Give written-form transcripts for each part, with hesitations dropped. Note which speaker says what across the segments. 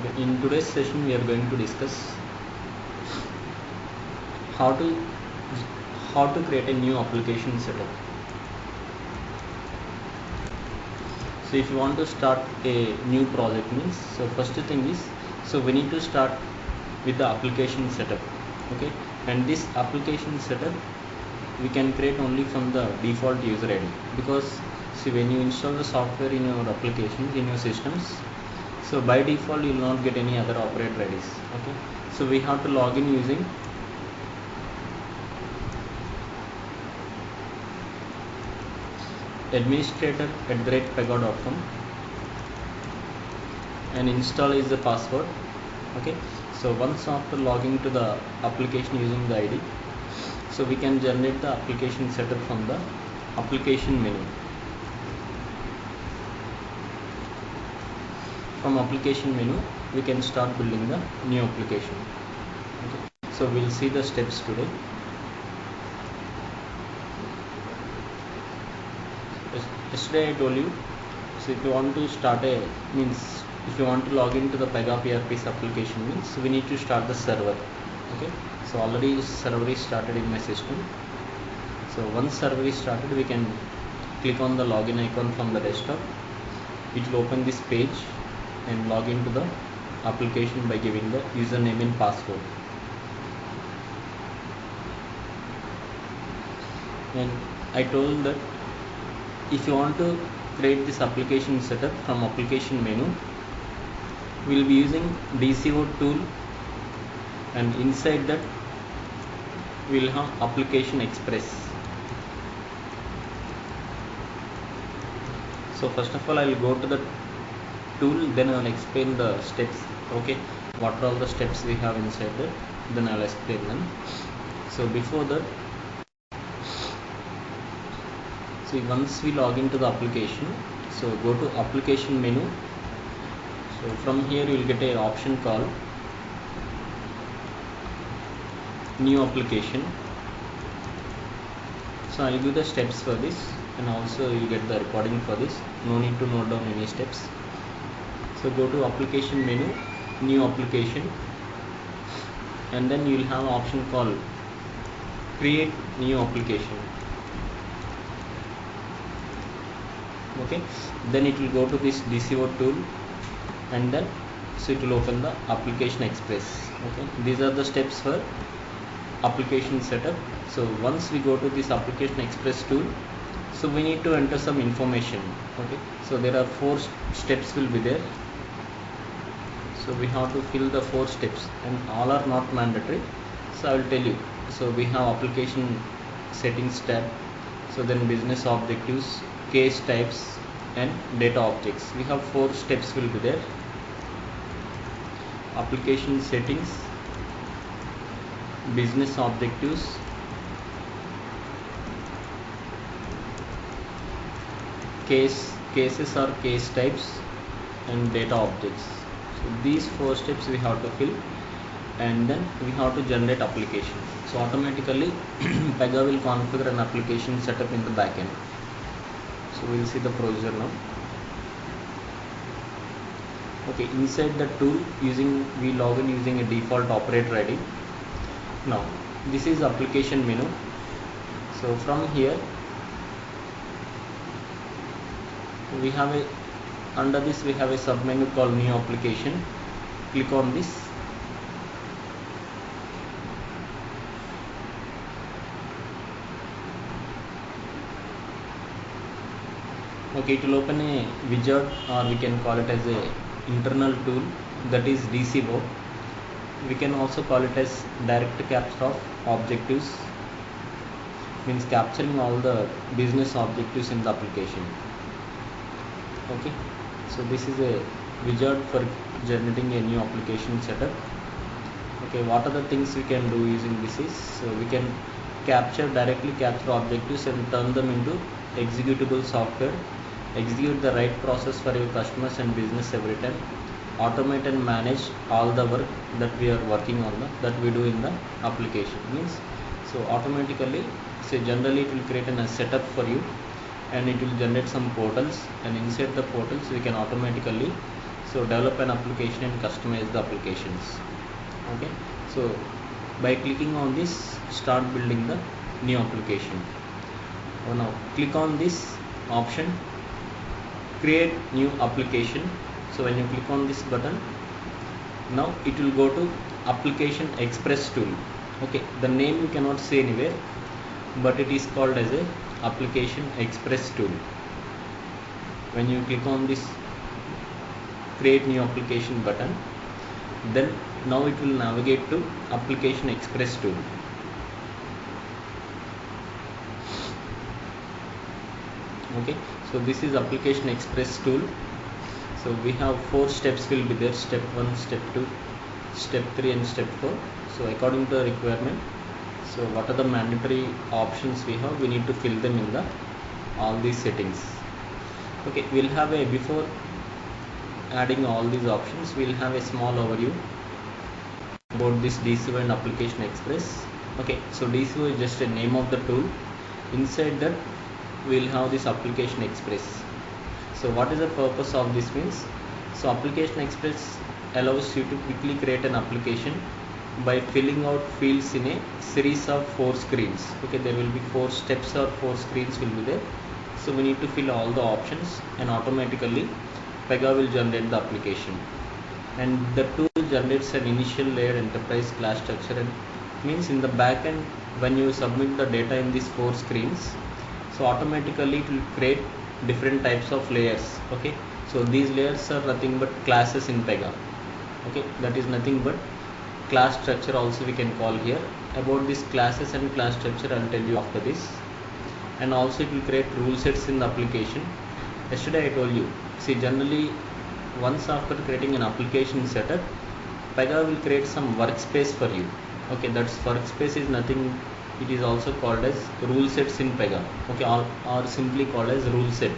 Speaker 1: Okay, in today's session we are going to discuss how to create a new application setup. So if you want to start a new project means, so first thing is, so we need to start with the application setup. Okay, and this application setup we can create only from the default user ID, because see, when you install the software in your applications, in your systems, so by default you will not get any other operator IDs. Okay, so we have to log in using administrator@pega.com and install is the password. Okay, so once after logging to the application using the ID, so we can generate the application setup from the application menu. From application menu we can start building the new application. Okay, so we'll see the steps today. Yesterday I told you, so if you want to start if you want to log into the PEGA PRP's application means we need to start the server. Okay, so already server is started in my system. So once server is started, we can click on the login icon from the desktop. It will open this page and log into the application by giving the username and password. And I told that if you want to create this application setup from application menu, we will be using DCO tool, and inside that we will have application express. So first of all I will go to the tool, then I will explain the steps. Okay, what are all the steps we have inside that, then I will explain them. So before that, see, once we log into the application, so go to application menu. So from here you will get a option called new application. So I will give the steps for this, and also you get the recording for this. No need to note down any steps. So go to application menu, new application, and then you will have an option called create new application. Okay, then it will go to this DCO tool, and then so it will open the application express. Okay, these are the steps for application setup. So once we go to this application express tool, so we need to enter some information. Okay, so there are 4 steps will be there. So we have to fill the 4 steps, and all are not mandatory. So I will tell you. So we have application settings tab, so then business objectives, case types, and data objects. We have 4 steps will be there. Application settings, business objectives, cases or case types, and data objects. So these 4 steps we have to fill, and then we have to generate application. So automatically PEGA will configure an application setup in the backend. So we will see the procedure now. Okay, inside the tool we log in using a default operator ID. Now this is application menu. So from here we have under this we have a sub menu called new application. Click on this. Okay, it will open a wizard, or we can call it as a internal tool, that is DCO. We can also call it as direct capture of objectives, means capturing all the business objectives in the application. Okay, so this is a wizard for generating a new application setup. Okay, what are the things we can do using this is, so we can directly capture objectives and turn them into executable software, execute the right process for your customers and business every time, automate and manage all the work that we are working on that we do in the application. Means, so automatically, say generally it will create a setup for you, and it will generate some portals, and inside the portals we can automatically So develop an application and customize the applications. Okay, so by clicking on this, start building the new application. Now click on this option, create new application. So when you click on this button, now it will go to application express tool. Okay, the name you cannot see anywhere, but it is called as a application express tool. When you click on this create new application button, then now it will navigate to application express tool. Okay, so this is application express tool. So we have 4 steps will be there: step 1, step 2, step 3 and step 4. So according to the requirement, so what are the mandatory options we have, we need to fill them in the all these settings. Okay, we'll have a, before adding all these options, we'll have a small overview about this DCO and application express. Okay, so DCO is just a name of the tool. Inside that we'll have this application express. So what is the purpose of this means, so application express allows you to quickly create an application by filling out fields in a series of 4 screens. Okay, there will be 4 steps or 4 screens will be there. So we need to fill all the options, and automatically PEGA will generate the application. And the tool generates an initial layer enterprise class structure, and means in the backend when you submit the data in these 4 screens, so automatically it will create different types of layers. Okay, so these layers are nothing but classes in PEGA. Okay, that is nothing but class structure also we can call here. About these classes and class structure I'll tell you after this. And also it will create rule sets in the application. Yesterday I told you, see, generally once after creating an application setup, PEGA will create some workspace for you. Okay, that's workspace is nothing, it is also called as rule sets in PEGA. Okay, or simply called as rule set.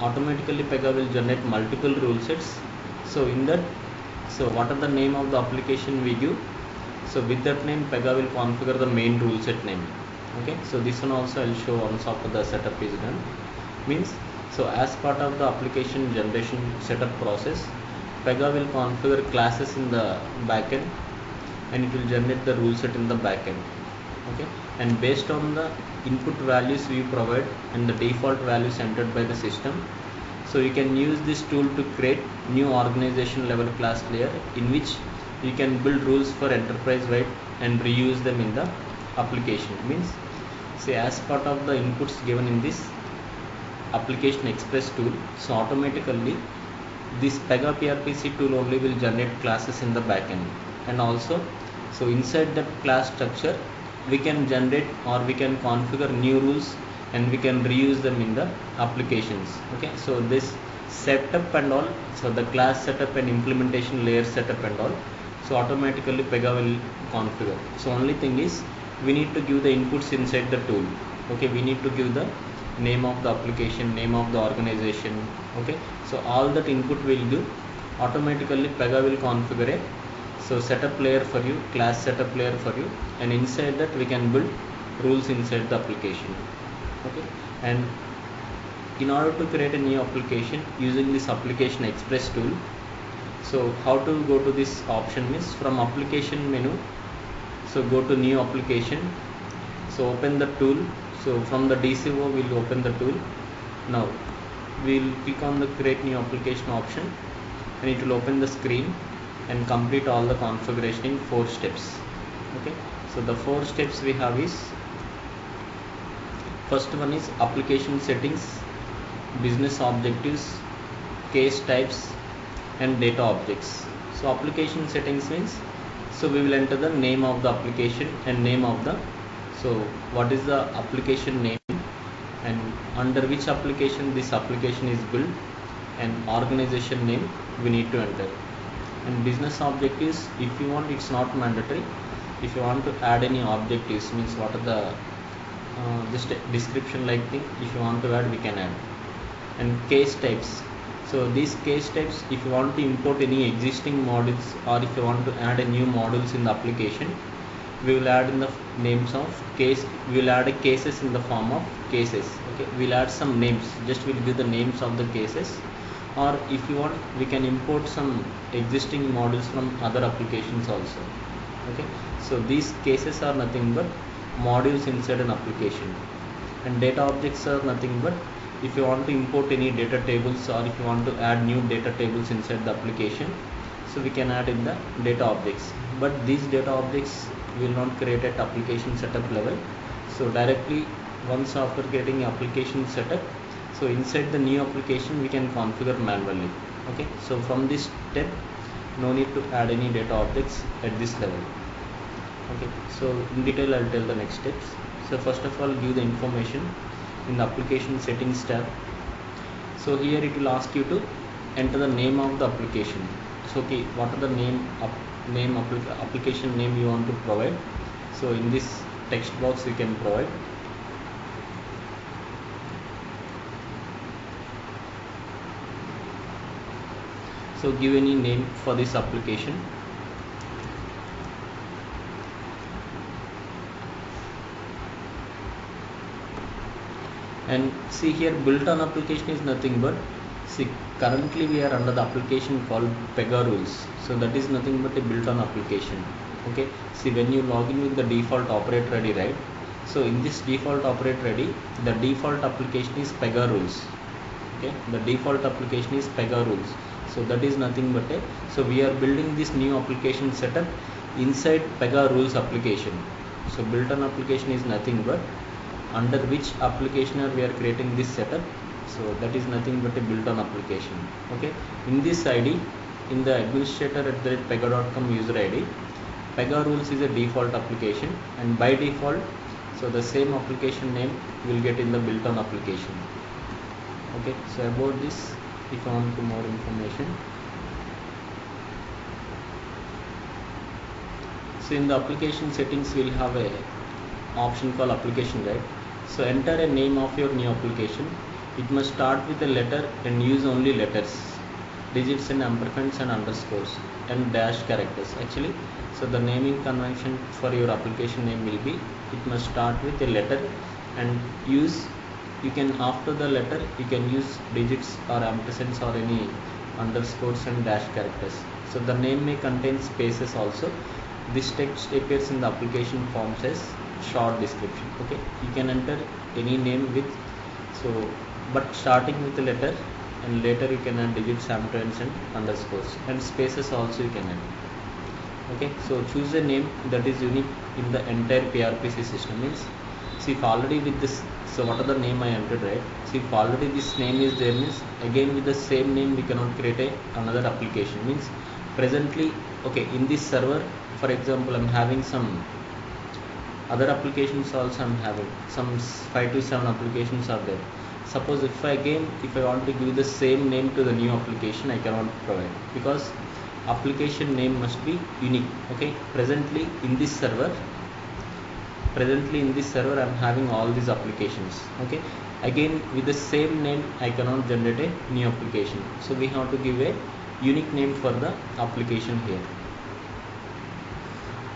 Speaker 1: Automatically PEGA will generate multiple rule sets. So in that, so what are the name of the application we give, so with that name PEGA will configure the main rule set name. Okay, so this one also I'll show once after the setup is done. Means, so as part of the application generation setup process, PEGA will configure classes in the backend, and it will generate the rule set in the backend. Okay, and based on the input values we provide and the default values entered by the system, so you can use this tool to create new organization level class layer, in which you can build rules for enterprise wide and reuse them in the application. Means, say, as part of the inputs given in this application express tool, so automatically this PEGA PRPC tool only will generate classes in the backend. And also, so inside that class structure we can generate or we can configure new rules, and we can reuse them in the applications. Okay, so this setup and all, so the class setup and implementation layer setup and all, so automatically PEGA will configure. So only thing is, we need to give the inputs inside the tool. Okay, we need to give the name of the application, name of the organization. Okay, so all that input will do, automatically PEGA will configure a so setup layer for you, class setup layer for you, and inside that we can build rules inside the application. Okay, and in order to create a new application using this application express tool, so how to go to this option means, from application menu, so go to new application, so open the tool. So from the DCO we'll open the tool. Now we'll click on the create new application option, and it will open the screen and complete all the configuration in 4 steps. Okay, so the 4 steps we have is, first one is application settings, business objectives, case types and data objects. So application settings means, so we will enter the name of the application and name of the, so what is the application name and under which application this application is built, and organization name we need to enter. And business objectives, if you want, it's not mandatory. If you want to add any objectives, means what are the just a description like thing, if you want to add, we can add. And case types, so these case types, if you want to import any existing modules or if you want to add a new modules in the application, we will add in the names of case, we will add a cases in the form of cases. Okay, we'll add some names, just we'll give the names of the cases. or if you want, we can import some existing modules from other applications also. Okay, so these cases are nothing but modules inside an application, and data objects are nothing but if you want to import any data tables or if you want to add new data tables inside the application, so we can add in the data objects. But these data objects will not create at application setup level. So directly once after getting application setup, so inside the new application we can configure manually. Okay, so from this step no need to add any data objects at this level. Okay, so in detail I'll tell the next steps. So first of all, give the information in the application settings tab. So here it will ask you to enter the name of the application. So okay, what are the application name you want to provide? So in this text box you can provide. So give any name for this application. And see here, built-on application is nothing but, see, currently we are under the application called PEGA rules. So that is nothing but a built-on application. Okay, see, when you log in with the default operator ID, right? So in this default operator ID, the default application is PEGA rules. Okay, the default application is PEGA rules. So that is nothing but a, so we are building this new application setup inside PEGA rules application. So built-on application is nothing but under which application we are creating this setup. So that is nothing but a built-on application. Okay, in this ID, in the administrator@pega.com user ID, PEGA rules is a default application, and by default, so the same application name will get in the built-on application. Okay, so about this, if you want more information, so in the application settings we'll have a option called application guide. So enter a name of your new application. It must start with a letter and use only letters, digits and ampersands and underscores and dash characters actually. So the naming convention for your application name will be, it must start with a letter and use, you can after the letter you can use digits or ampersands or any underscores and dash characters. So the name may contain spaces also. This text appears in the application forms as short description. Okay, you can enter any name with, so but starting with a letter, and later you can add digits, ampersand and underscores, and spaces also you can add. Okay, so choose a name that is unique in the entire PRPC system. Means, see if already with this, so what are the name I entered, right? See if already this name is there, means again with the same name we cannot create another application. Means presently, okay, in this server, for example, I'm having some other applications also, I'm having some 5 to 7 applications are there. Suppose if I want to give the same name to the new application, I cannot provide, because application name must be unique. Okay, presently in this server I'm having all these applications. Okay, again with the same name I cannot generate a new application, so we have to give a unique name for the application here.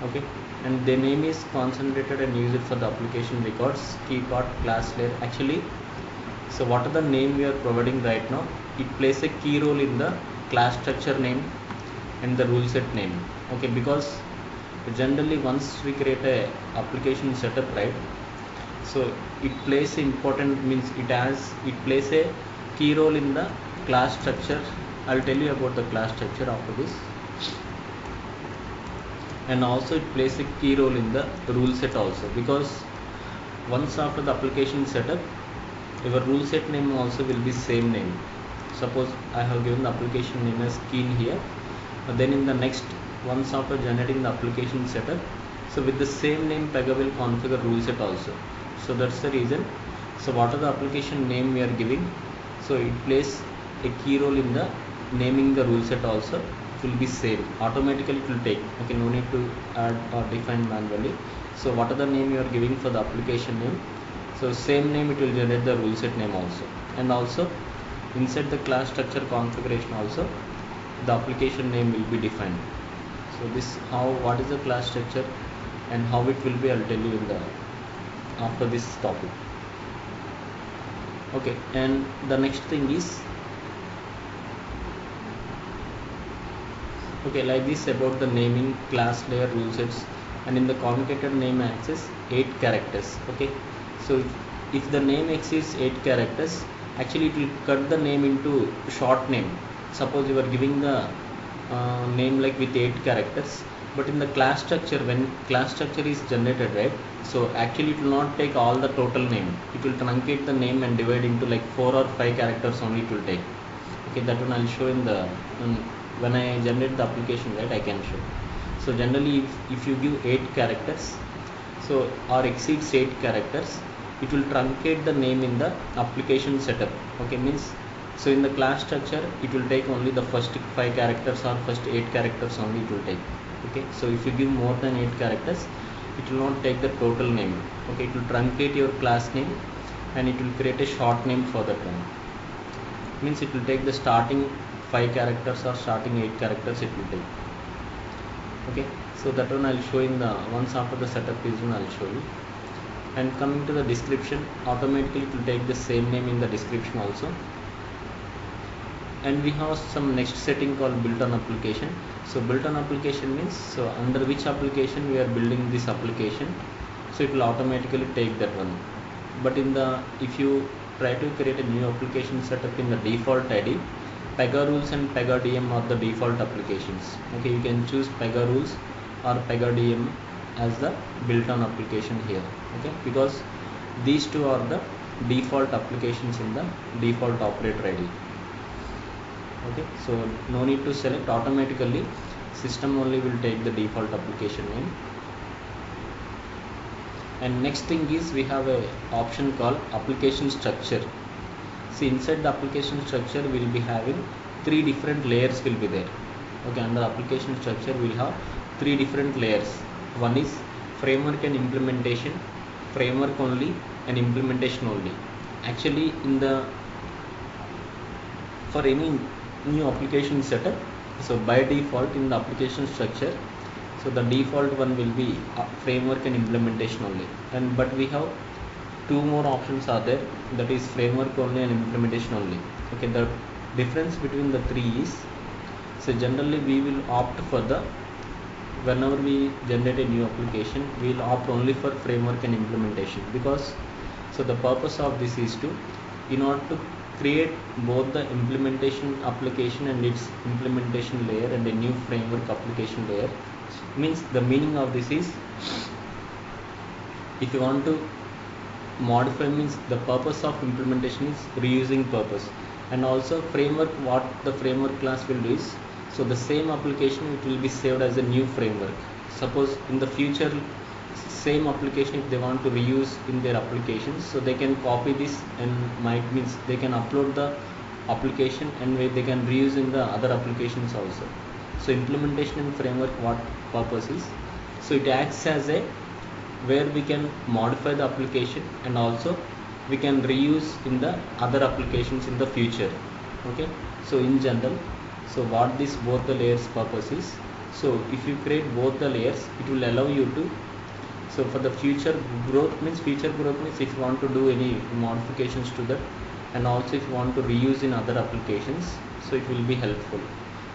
Speaker 1: Okay, and the name is concentrated and used for the application records, key part, class layer actually. So what are the name we are providing right now? It plays a key role in the class structure name and the rule set name. Okay, because generally once we create a application setup, right, so it plays important, means it plays a key role in the class structure. I'll tell you about the class structure after this. And also it plays a key role in the rule set also, because once after the application setup, your rule set name also will be same name. Suppose I have given the application name as keen here, but then in the next, once after generating the application setup, so with the same name PEGA will configure rule set also. So that's the reason. So what are the application name we are giving, so it plays a key role in the naming the rule set also. It will be same, automatically it will take. Okay, no need to add or define manually. So what are the name you are giving for the application name, so same name it will generate the rule set name also. And also inside the class structure configuration also the application name will be defined. So this what is the class structure and how it will be, I'll tell you in the after this topic. Okay, and the next thing is, Okay, like this about the naming class layer rule sets, and in the concatenated name access 8 characters. Okay, so if the name exceeds 8 characters, actually it will cut the name into short name. Suppose you are giving the name like with 8 characters, but in the class structure, when class structure is generated, right, so actually it will not take all the total name. It will truncate the name and divide into like 4 or 5 characters only it will take. Okay, that one I'll show in the when I generate the application, right, I can show. So generally if you give 8 characters, so or exceeds 8 characters, it will truncate the name in the application setup. Okay, means, so in the class structure it will take only the first 5 characters or first 8 characters only it will take. Okay, so if you give more than 8 characters, it will not take the total name. Okay, it will truncate your class name and it will create a short name for that one. Means it will take the starting 5 characters or starting 8 characters it will take. Okay, so that one I'll show in the once after the setup is done, I'll show you. And coming to the description, automatically it will take the same name in the description also. And we have some next setting called built-on application. So built-on application means, so under which application we are building this application, so it will automatically take that one. But in the, if you try to create a new application setup in the default ID, PEGA rules and PEGA DM are the default applications. Okay, you can choose PEGA rules or PEGA DM as the built-on application here. Okay, because these two are the default applications in the default operator ID. Okay, so no need to select, automatically system only will take the default application name. And next thing is we have a option called application structure. See, inside the application structure we will be having 3 different layers will be there. Okay, under application structure we will have 3 different layers. One is framework and implementation, framework only and implementation only. Actually in the, for any new application setup, so by default in the application structure, so the default one will be framework and implementation only, and but we have 2 more options are there, that is framework only and implementation only. Okay, the difference between the 3 is, so generally we will opt for the, whenever we generate a new application we will opt only for framework and implementation, because so the purpose of this is to, in order to create both the implementation application and its implementation layer and a new framework application layer. Means the meaning of this is, if you want to modify, means the purpose of implementation is reusing purpose, and also framework, what the framework class will do is, so the same application it will be saved as a new framework. Suppose in the future same application if they want to reuse in their applications, so they can copy this and might, means they can upload the application and they can reuse in the other applications also. So implementation and framework, what purpose is, so it acts as a, where we can modify the application and also we can reuse in the other applications in the future. Okay, so in general, so what this both the layers purpose is, so if you create both the layers it will allow you to, so for the future growth means if you want to do any modifications to that, and also if you want to reuse in other applications, so it will be helpful.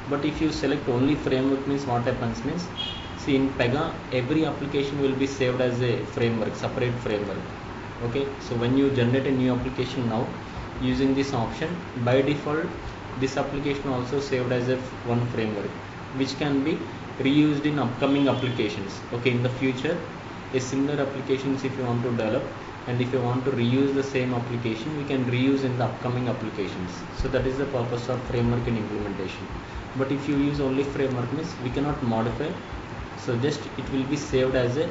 Speaker 1: But if you select only framework, means what happens means, see in PEGA every application will be saved as a framework, separate framework. Okay, so when you generate a new application now using this option, by default this application also saved as a one framework which can be reused in upcoming applications. Okay, in the future a similar applications if you want to develop, and if you want to reuse the same application we can reuse in the upcoming applications. So that is the purpose of framework and implementation. But if you use only framework, means we cannot modify, so just it will be saved as a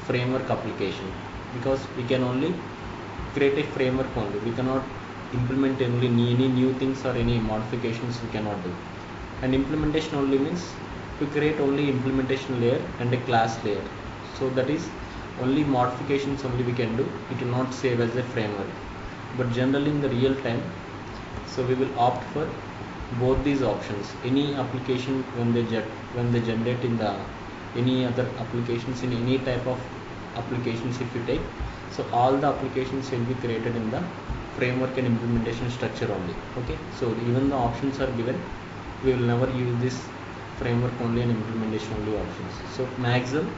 Speaker 1: framework application, because we can only create a framework only, we cannot implement any new things or any modifications we cannot do. And implementation only means to create only implementation layer and a class layer, so that is only modifications only we can do, it will not save as a framework. But generally in the real time, so we will opt for both these options. Any application when they generate in the any other applications, in any type of applications if you take, so all the applications will be created in the framework and implementation structure only. Okay, so even the options are given, we will never use this framework only and implementation only options. So maximum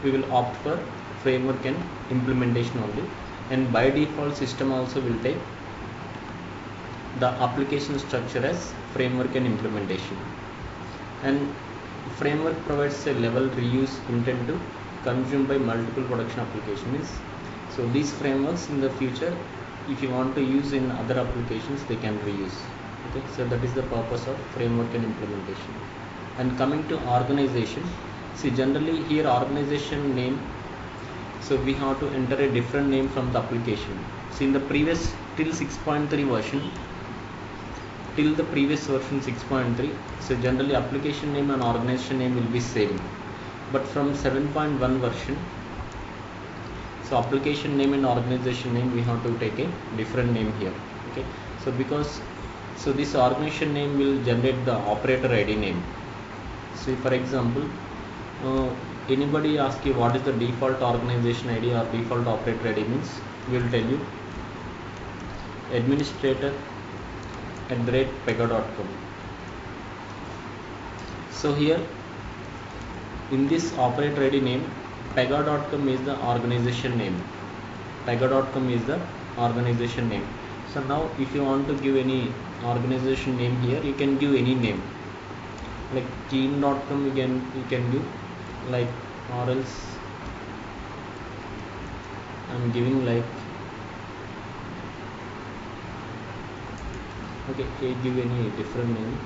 Speaker 1: we will opt for framework and implementation only, and by default system also will take the application structure as framework and implementation. And framework provides a level reuse intent to consumed by multiple production applications. So these frameworks in the future, if you want to use in other applications, they can reuse. Okay, so that is the purpose of framework and implementation. And coming to organization, see generally here organization name, so we have to enter a different name from the application. See in the previous till 6.3 version, till the previous version 6.3, so generally application name and organization name will be same, but from 7.1 version, so application name and organization name we have to take a different name here. Okay, so because so this organization name will generate the operator ID name. So for example, anybody ask you what is the default organization ID or default operator ID means, we will tell you administrator@pega.com. So here in this operator ID name, PEGA.com is the organization name. PEGA.com is the organization name. So now if you want to give any organization name here, you can give any name. Like team.com you can give, like, or else I'm giving like, okay, give any different name.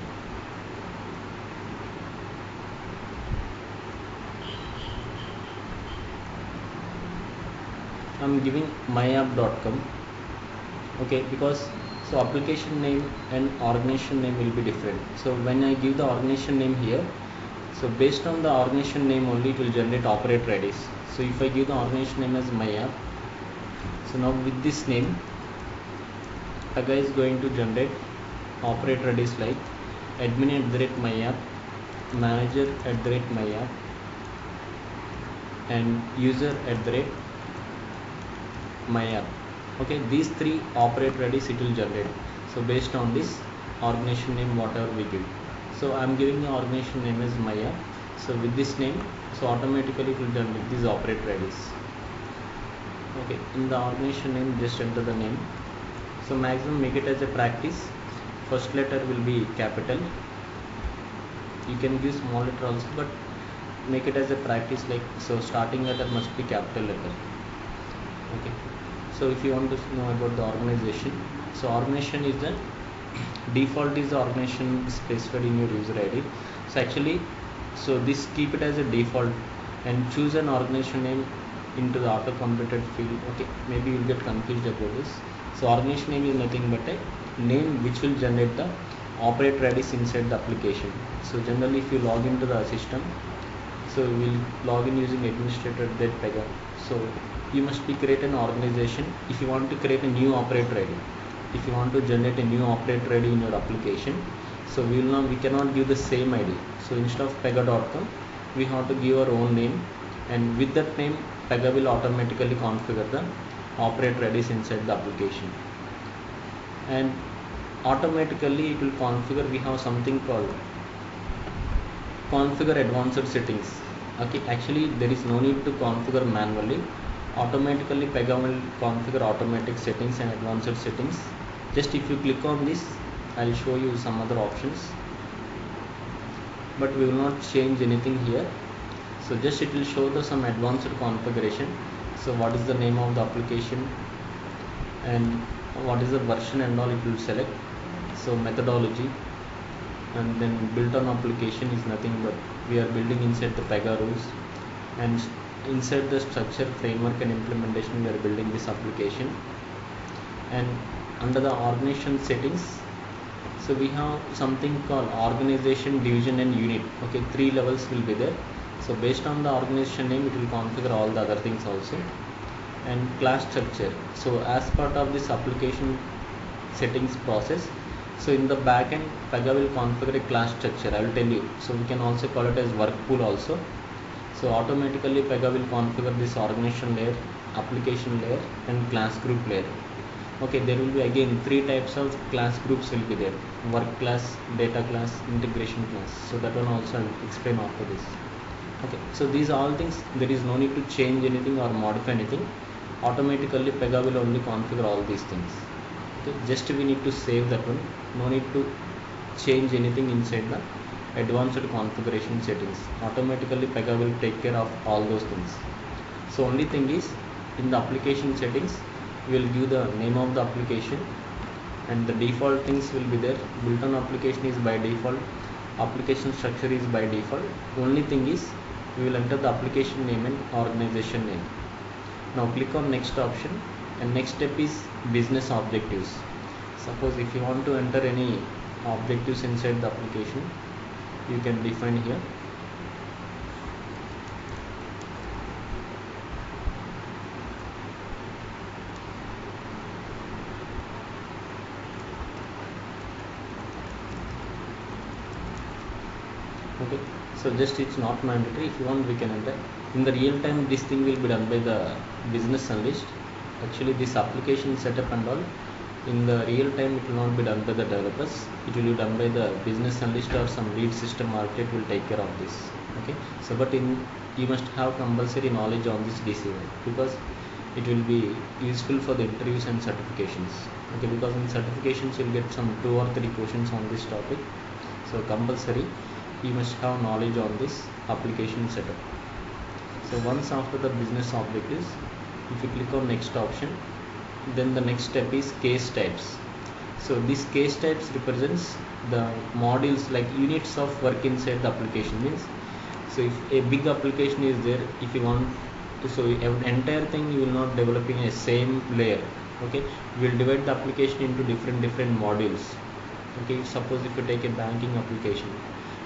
Speaker 1: I'm giving myapp.com. okay, because so application name and organization name will be different. So when I give the organization name here, so based on the organization name only it will generate operator IDs. So if I give the organization name as myapp, so now with this name PEGA is going to generate operator IDs like admin@myapp, manager@myapp, and user@myapp. Okay, these three operator IDs it will generate. So based on this organization name whatever we give, so I'm giving the organization name as myapp. So with this name, so automatically it will generate these operator IDs. Okay, in the organization name just enter the name. So maximum make it as a practice, first letter will be capital. You can give small letter also, but make it as a practice, like, so starting letter must be capital letter. Okay, so if you want to know about the organization, so organization is the default is the organization specified in your user ID. So actually, so this keep it as a default and choose an organization name into the auto completed field. Okay, maybe you'll get confused about this. So organization name is nothing but a name which will generate the operator IDs inside the application. So generally if you log into the system, so we will log in using administrator@pega. So you must be create an organization. If you want to create a new operator ID, if you want to generate a new operator ID in your application, so we cannot give the same ID. So instead of pega.com, we have to give our own name, and with that name PEGA will automatically configure the operator IDs inside the application, and automatically it will configure. We have something called configure advanced settings. Okay, actually there is no need to configure manually. Automatically PEGA will configure automatic settings and advanced settings. Just if you click on this, I'll show you some other options, but we will not change anything here. So just it will show the some advanced configuration. So what is the name of the application and what is the version and all it will select. So methodology, and then built on application is nothing but we are building inside the PEGA rules, and inside the structure, framework and implementation we are building this application. And under the organization settings, so we have something called organization, division and unit. Okay, 3 levels will be there. So based on the organization name it will configure all the other things also. And class structure, so as part of this application settings process, so in the backend PEGA will configure a class structure. I will tell you. So we can also call it as work pool also. So automatically PEGA will configure this organization layer, application layer and class group layer. Okay, there will be again three types of class groups will be there: work class, data class, integration class. So that one also I'll explain after this. Okay, so these all things, there is no need to change anything or modify anything. Automatically PEGA will only configure all these things. Okay, just we need to save that one. No need to change anything inside the advanced configuration settings. Automatically PEGA will take care of all those things. So only thing is, in the application settings we will give the name of the application, and the default things will be there. Built-on application is by default, application structure is by default. Only thing is, we will enter the application name and organization name. Now click on next option, and next step is business objectives. Suppose if you want to enter any objectives inside the application, you can define here. Okay, so just it's not mandatory. If you want, we can enter. In the real time, this thing will be done by the business analyst. Actually, this application setup and all, in the real time it will not be done by the developers. It will be done by the business analyst or some lead system architect will take care of this. Okay, so but you must have compulsory knowledge on this DCO, because it will be useful for the interviews and certifications. Okay, because in certifications you'll get some 2 or 3 questions on this topic. So compulsory you must have knowledge on this application setup. So once after the business objectives, if you click on next option, then the next step is case types. So these case types represents the modules, like units of work inside the application. Means, so if a big application is there, if you want, so entire thing you will not developing a same layer. Okay, we will divide the application into different modules. Okay, suppose if you take a banking application,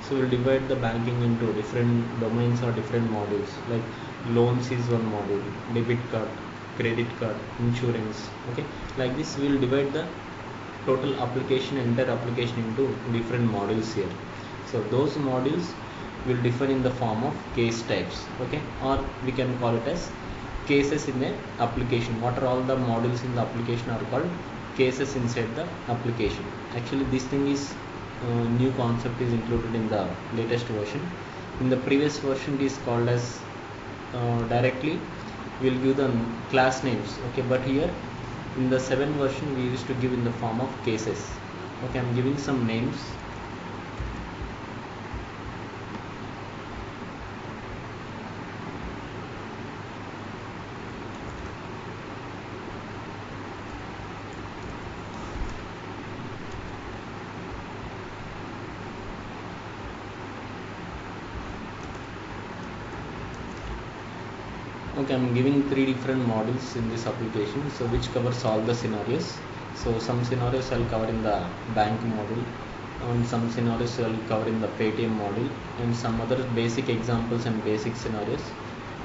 Speaker 1: so we'll divide the banking into different domains or different modules. Like loans is one module, debit card, credit card, insurance. Okay, like this we'll divide the total application, entire application into different modules here. So those modules will differ in the form of case types. Okay, or we can call it as cases in the application. What are all the modules in the application are called cases inside the application. Actually this thing is new concept is included in the latest version. In the previous version it is called as directly we'll give the class names. Okay, but here in the 7th version we used to give in the form of cases. Okay, I'm giving some names. Okay, I'm giving 3 different modules in this application, so which covers all the scenarios. So some scenarios I'll cover in the bank module, and some scenarios I'll cover in the Paytm module, and some other basic examples and basic scenarios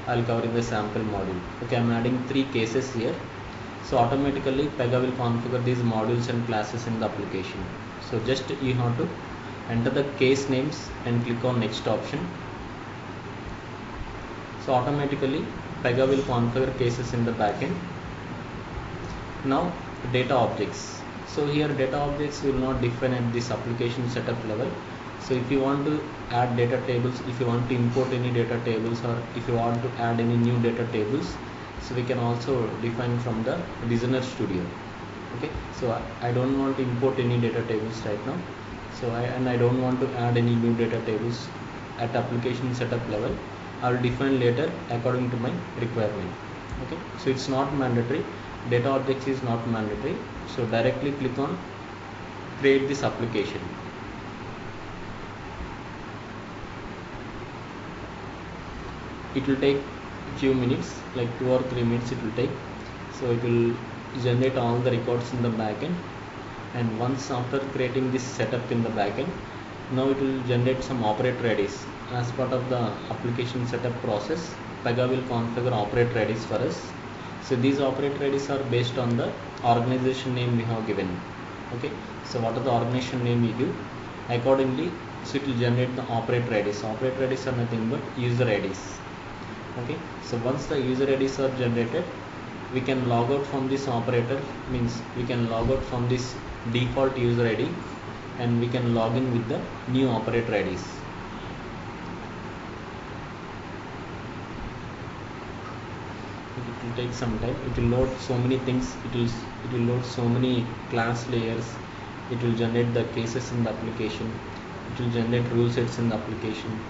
Speaker 1: I'll cover in the sample module. Okay, I'm adding 3 cases here. So automatically PEGA will configure these modules and classes in the application. So just you have to enter the case names and click on next option. So automatically PEGA will configure cases in the backend. Now data objects. So here data objects will not define at this application setup level. So if you want to add data tables, if you want to import any data tables, or if you want to add any new data tables, so we can also define from the Designer Studio. Okay, so I don't want to import any data tables right now. So I don't want to add any new data tables at application setup level. I'll define later according to my requirement. Okay, so it's not mandatory. Data objects is not mandatory. So directly click on create this application. It will take few minutes, like 2 or 3 minutes it will take. So it will generate all the records in the backend, and once after creating this setup in the backend, now it will generate some operator IDs. As part of the application setup process, PEGA will configure operator IDs for us. So these operator IDs are based on the organization name we have given. Okay, so what are the organization name we give, accordingly, so it will generate the operator IDs. Operator IDs are nothing but user IDs. Okay, so once the user IDs are generated, we can log out from this operator, means we can log out from this default user ID and we can log in with the new operator IDs. It will take some time. It will load so many things. It will load so many class layers. It will generate the cases in the application. It will generate rule sets in the application.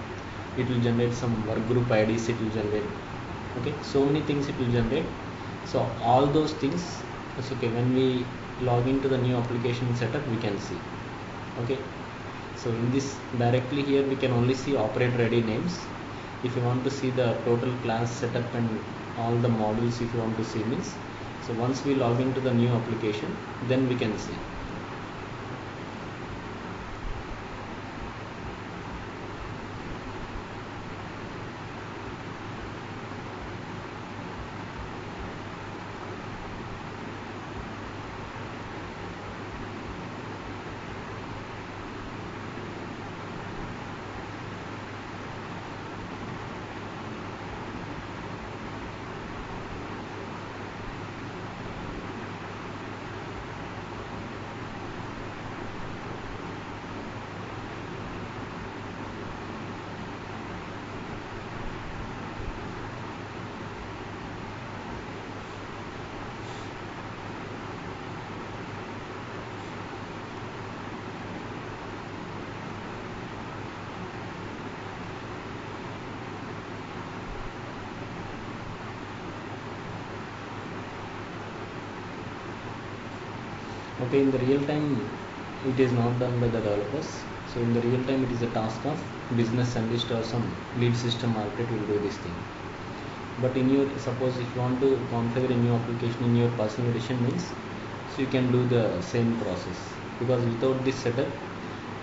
Speaker 1: It will generate some work group IDs. It will generate. Okay, so many things it will generate. So all those things, it's okay. When we log into the new application setup, we can see. Okay, so in this directly here we can only see operator ID names. If you want to see the total class setup and all the modules, if you want to see means, so once we log into the new application, then we can see. Okay, in the real time it is not done by the developers. So in the real time it is a task of business analyst or some lead system architect will do this thing. But in your, suppose if you want to configure a new application in your personal edition means, so you can do the same process, because without this setup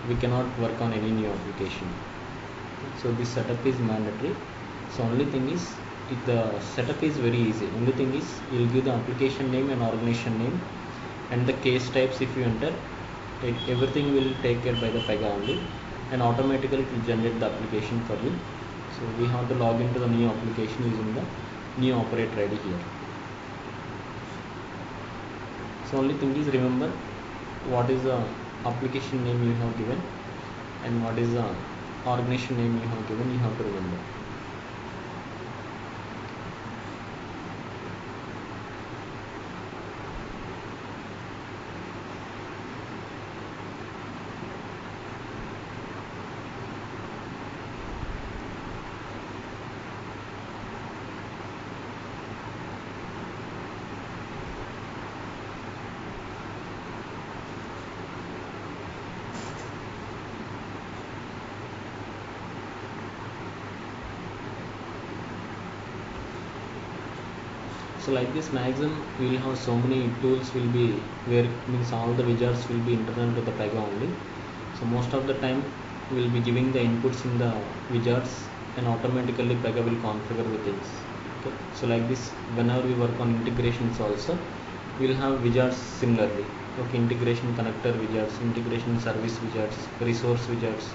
Speaker 1: we cannot work on any new application. So this setup is mandatory. So only thing is, if the setup is very easy, only thing is you will give the application name and organization name and the case types. If you enter, everything will take care by the PEGA only, and automatically it will generate the application for you. So we have to log into the new application using the new operator ID here. So only thing is, remember what is the application name you have given and what is the organization name you have given, you have to remember. So like this, maximum we will have so many tools will be where, means all the widgets will be internal to the PEGA only. So most of the time we will be giving the inputs in the widgets and automatically PEGA will configure the things. Okay. So like this, whenever we work on integrations also, we will have widgets similarly. Okay, integration connector widgets, integration service widgets, resource widgets,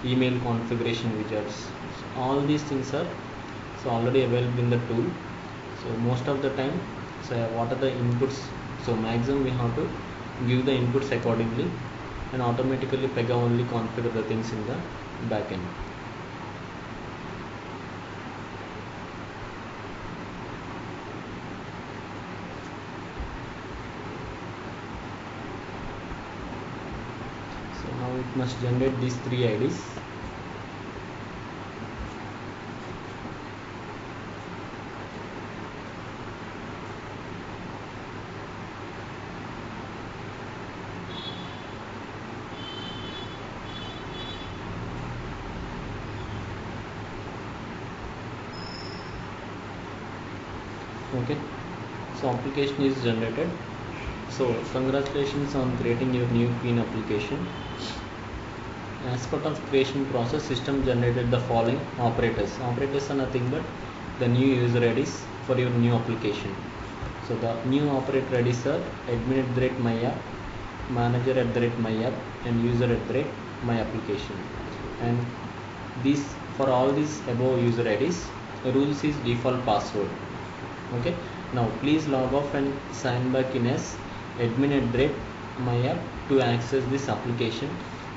Speaker 1: email configuration widgets. So all these things are already available in the tool. So most of the time, so what are the inputs? So maximum we have to give the inputs accordingly, and automatically PEGA only configure the things in the backend. So now it must generate these 3 IDs. Okay, so application is generated. So congratulations on creating your new clean application. As part of creation process, system generated the following operators. Operators are nothing but the new user IDs for your new application. So the new operator IDs are admin@myapp, manager@myapp, and user@myapplication. And these, for all these above user IDs, rules is default password. Okay, Now please log off and sign back in as admin@myapp to access this application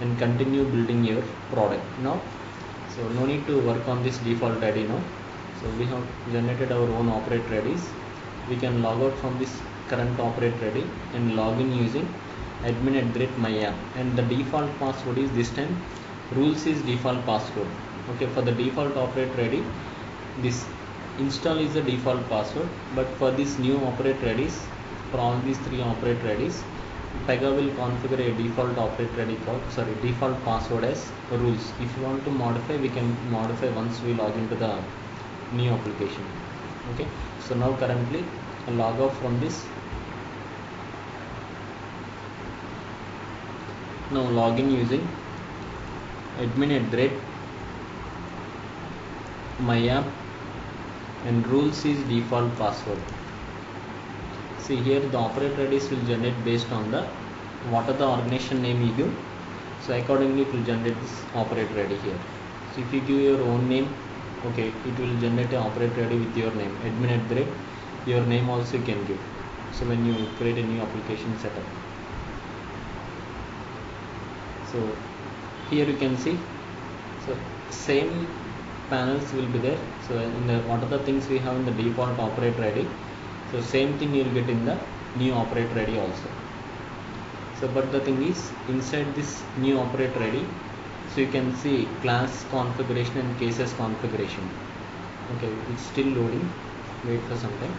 Speaker 1: and continue building your product. Now, so no need to work on this default ID now. So we have generated our own operate readies. We can log out from this current operate ready and log in using admin@myapp, and the default password is this time rules is default password. Okay, for the default operate ready, this install is the default password, but for this new operate readies, for all these three operate readies, PEGA will configure a default operate ready default password as rules. If you want to modify, we can modify once we log into the new application. Okay, so now currently I'll log off from this. Now login using admin@myapp and rules is default password. See here, the operate readies will generate based on the what are the organization name you give. So accordingly it will generate this operate ready here. So if you give your own name, okay, it will generate an operate ready with your name, admin@, your name also you can give. So when you create a new application setup. So here you can see, so same panels will be there. So in the what are the things we have in the default operate ready, so same thing you will get in the new operate ready also. So but the thing is, inside this new operate ready, so you can see class configuration and cases configuration. Okay, it's still loading, wait for some time.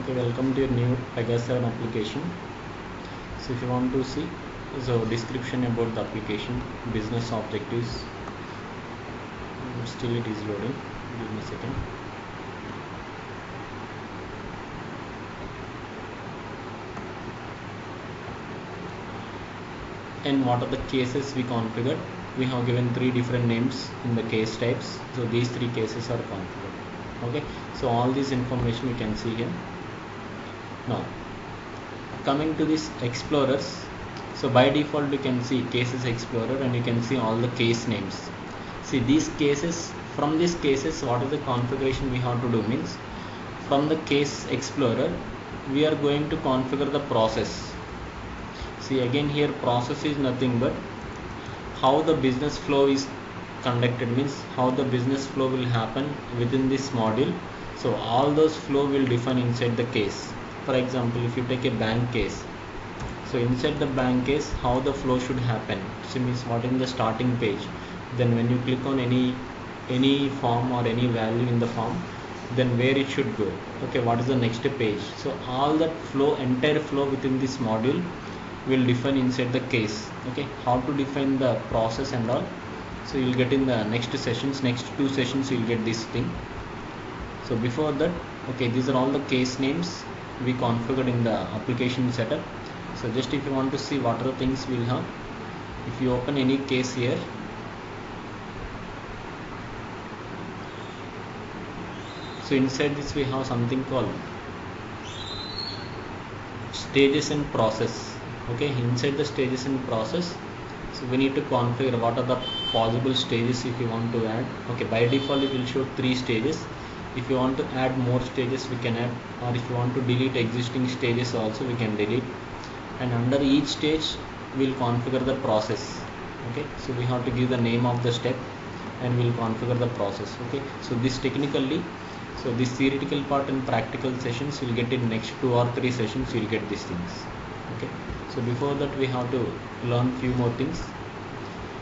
Speaker 1: Okay, welcome to your new PEGA 7 application. So if you want to see, so description about the application, business objectives, still it is loading, give me a second. And what are the cases we configured? We have given 3 different names in the case types, so these 3 cases are configured. Okay, so all this information you can see here. Now coming to this explorers, so by default you can see cases explorer and you can see all the case names. See these cases, from these cases what is the configuration we have to do means, from the case explorer we are going to configure the process. See again here, process is nothing but how the business flow is conducted, means how the business flow will happen within this module. So all those flow will define inside the case. For example, if you take a bank case, so inside the bank case how the flow should happen, so means what in the starting page, then when you click on any form or any value in the form, then where it should go, okay, what is the next page. So all that flow, entire flow within this module will define inside the case. Okay, how to define the process and all, so you'll get in the next sessions, next 2 sessions you'll get this thing. So before that, okay, these are all the case names we configured in the application setup. So just if you want to see what are the things we'll have, if you open any case here, so inside this we have something called stages and process. Okay, inside the stages and process, so we need to configure what are the possible stages if you want to add. Okay, by default it will show 3 stages. If you want to add more stages we can add, or if you want to delete existing stages also we can delete, and under each stage we'll configure the process. Okay, so we have to give the name of the step and we'll configure the process. Okay, so this technically, so this theoretical part and practical sessions you'll get in next 2 or 3 sessions, you'll get these things. Okay, so before that we have to learn few more things.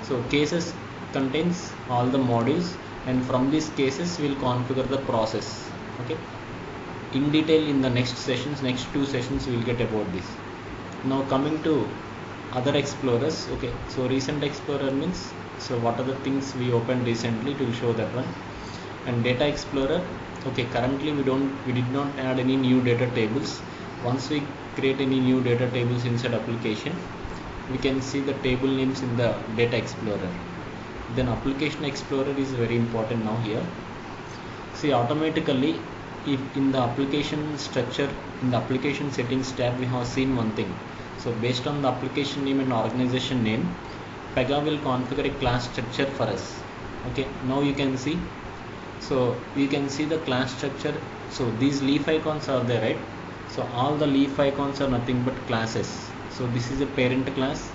Speaker 1: So cases contains all the modules, and from these cases we'll configure the process. Okay, in detail in the next sessions, next 2 sessions we'll get about this. Now coming to other explorers. Okay, so recent explorer means, so what are the things we opened recently, it will show that one. And data explorer, okay, currently we did not add any new data tables. Once we create any new data tables inside application, we can see the table names in the data explorer. Then application explorer is very important now here. See, automatically if in the application structure, in the application settings tab, we have seen one thing. So based on the application name and organization name, PEGA will configure a class structure for us. Okay, now you can see, so you can see the class structure. So these leaf icons are there, right? So all the leaf icons are nothing but classes. So this is a parent class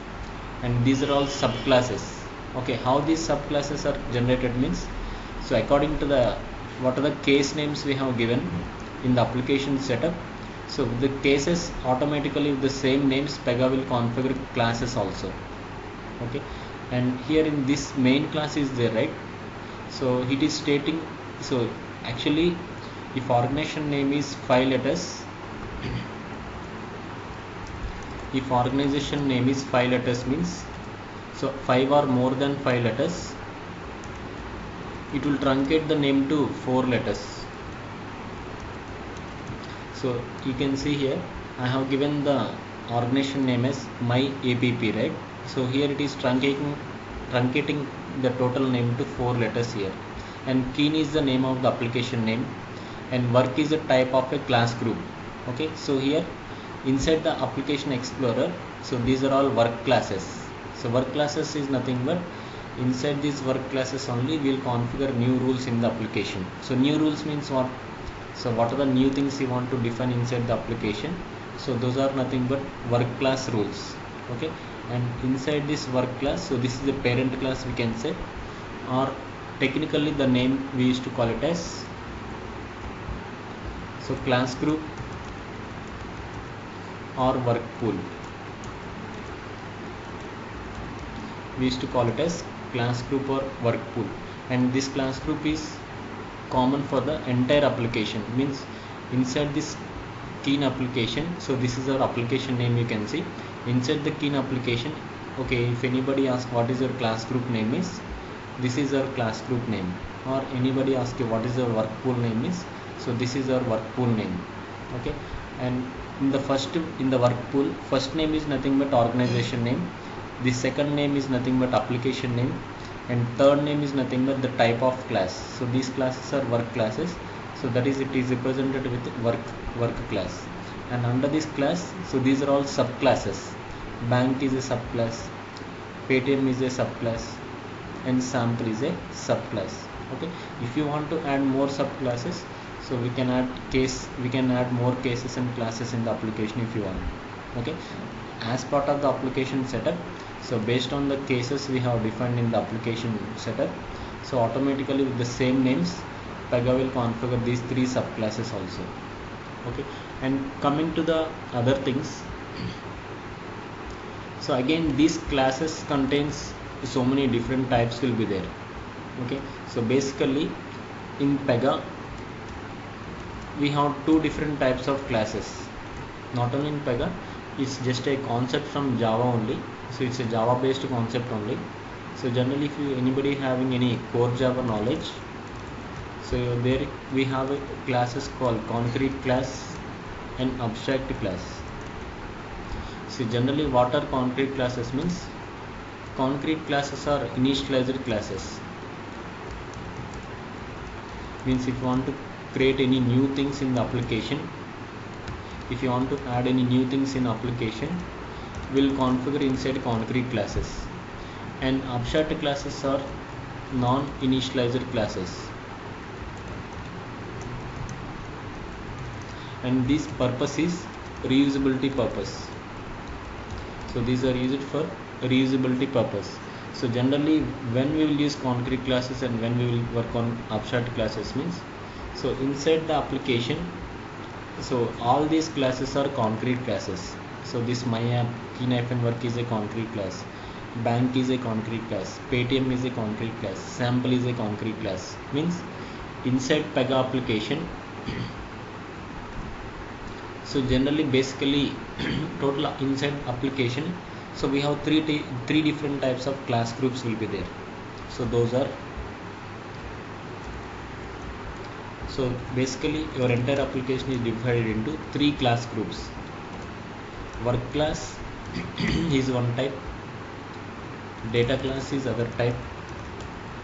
Speaker 1: and these are all subclasses. Okay, how these subclasses are generated means, so according to the what are the case names we have given in the application setup, so the cases automatically with the same names PEGA will configure classes also. Okay, and here in this main class is there, right? So it is stating, so actually if organization name is 5 letters, if organization name is 5 letters means, so 5 or more than 5 letters, it will truncate the name to 4 letters. So you can see here I have given the organization name as my app, right? So here it is truncating the total name to 4 letters here, and keen is the name of the application name, and work is a type of a class group. Okay, so here inside the application explorer, so these are all work classes. So work classes is nothing but inside these work classes only we will configure new rules in the application. So new rules means what? So what are the new things you want to define inside the application? So those are nothing but work class rules. Okay, and inside this work class, so this is a parent class we can say, or technically the name we used to call it as, so class group or work pool, we used to call it as class group or work pool. And this class group is common for the entire application, means inside this keen application, so this is our application name, you can see inside the keen application. Okay, if anybody asks what is your class group name is, this is our class group name, or anybody asks you what is your work pool name is, so this is our work pool name. Okay, and in the work pool, first name is nothing but organization name, the second name is nothing but application name, and third name is nothing but the type of class. So these classes are work classes, so that is, it is represented with work class. And under this class, so these are all subclasses. Bank is a subclass, Paytm is a subclass, and sample is a subclass. Okay, if you want to add more subclasses, so we can add more cases and classes in the application if you want. Okay, as part of the application setup, so based on the cases we have defined in the application setup, so automatically with the same names PEGA will configure these 3 subclasses also. Okay, and coming to the other things, so again these classes contains so many different types will be there. Okay, so basically in PEGA we have 2 different types of classes. Not only in PEGA, it's just a concept from Java only, so it's a Java based concept only. So generally if anybody having any core Java knowledge, so there we have a classes called concrete class and abstract class. So generally what are concrete classes means, concrete classes are initializer classes, means if you want to create any new things in the application, if you want to add any new things in application, will configure inside concrete classes. And abstract classes are non-initializer classes, and this purpose is reusability purpose. So these are used for reusability purpose. So generally when we will use concrete classes and when we will work on abstract classes means, so inside the application, so all these classes are concrete classes. So this my app keen-work is a concrete class, bank is a concrete class, Paytm is a concrete class, sample is a concrete class. Means inside PEGA application so generally basically total inside application, so we have three different types of class groups will be there. So those are, so basically your entire application is divided into 3 class groups: work class, is one type, data class is other type,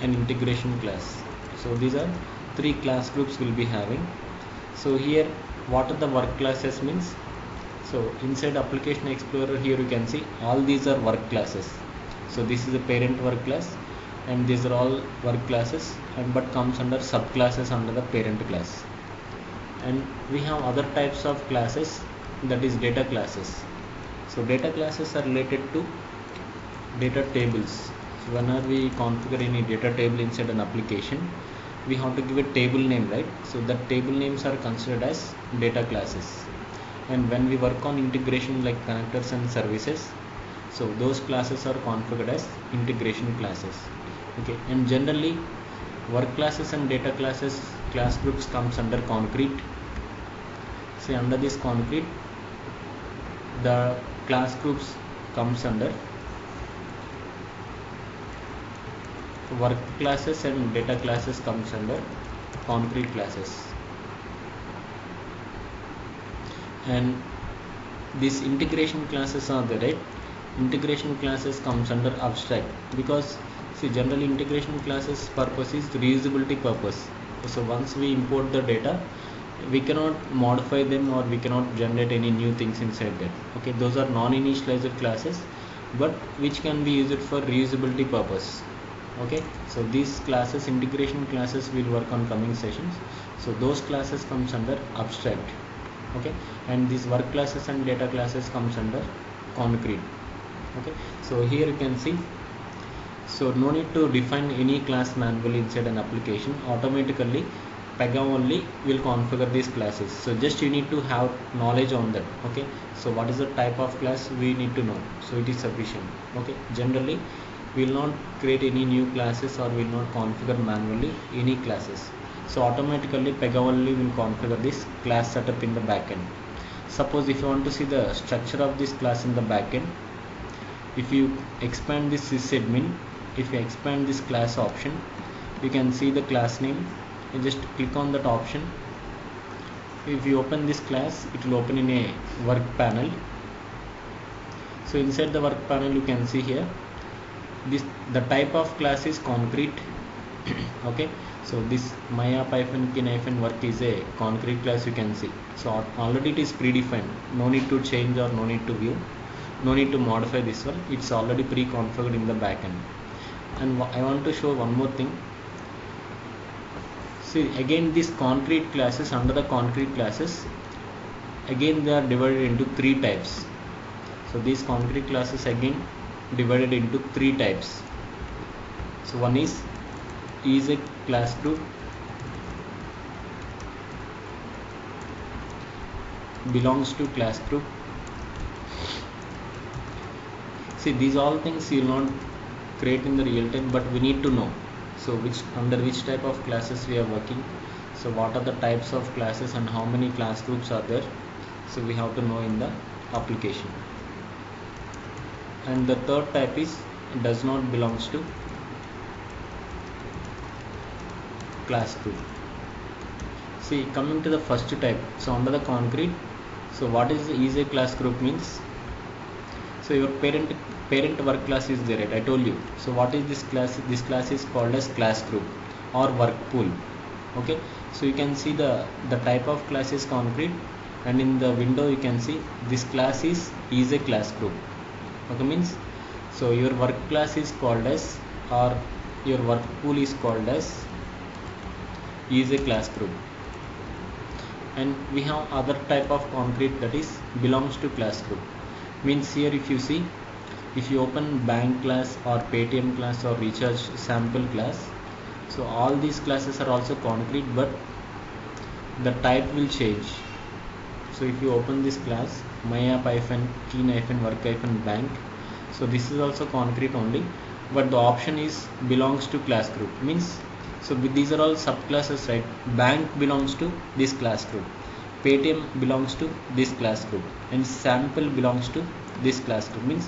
Speaker 1: and integration class. So these are three class groups we'll be having. So here what are the work classes means? So inside application explorer, here you can see all these are work classes. So this is a parent work class, and these are all work classes, and but comes under subclasses under the parent class. And we have other types of classes, that is data classes. So data classes are related to data tables. So whenever we configure any data table inside an application, we have to give a table name, right? So that table names are considered as data classes. And when we work on integration like connectors and services, so those classes are configured as integration classes. Okay, and generally work classes and data classes class groups comes under concrete. Say under this concrete, the class groups comes under work classes, and data classes comes under concrete classes. And these integration classes are the right. Integration classes comes under abstract, because see generally integration classes purpose is reusability purpose. So once we import the data, we cannot modify them or we cannot generate any new things inside that. Okay, those are non-initialized classes, but which can be used for reusability purpose. Okay, so these classes, integration classes, will work on coming sessions. So those classes comes under abstract. Okay, and these work classes and data classes comes under concrete. Okay, so here you can see, so no need to define any class manually inside an application. Automatically PEGA only will configure these classes. So just you need to have knowledge on that. Okay, so what is the type of class we need to know, so it is sufficient. Okay, generally we will not create any new classes or will not configure manually any classes. So automatically PEGA only will configure this class setup in the backend. Suppose if you want to see the structure of this class in the backend, if you expand this sysadmin, if you expand this class option, you can see the class name. You just click on that option. If you open this class, it will open in a work panel. So inside the work panel, you can see here this, the type of class is concrete. Okay, so this my-app-kin-work is a concrete class, you can see. So already it is predefined, no need to change or no need to view, no need to modify this one, it's already pre-configured in the backend. And I want to show one more thing. See again, these concrete classes, under the concrete classes, again they are divided into three types. So these concrete classes again divided into three types. So one is a class group, belongs to class group. See, these all things you will not create in the real time, but we need to know. So under which type of classes we are working, so what are the types of classes and how many class groups are there, so we have to know in the application. And the third type is does not belongs to class group. See, coming to the first type, so under the concrete, so what is a class group means? So your parent work class is there, right? I told you. So what is this class? This class is called as class group or work pool. Okay, so you can see the type of class is concrete, and in the window you can see this class is a class group. Okay, means so your work class is called as, or your work pool is called as a class group. And we have other type of concrete, that is belongs to class group. Means here if you see, if you open bank class or Paytm class or recharge sample class, so all these classes are also concrete, but the type will change. So if you open this class my-app-kin-work-bank, so this is also concrete only, but the option is belongs to class group. Means so these are all subclasses, right? Bank belongs to this class group, Paytm belongs to this class group, and sample belongs to this class group. Means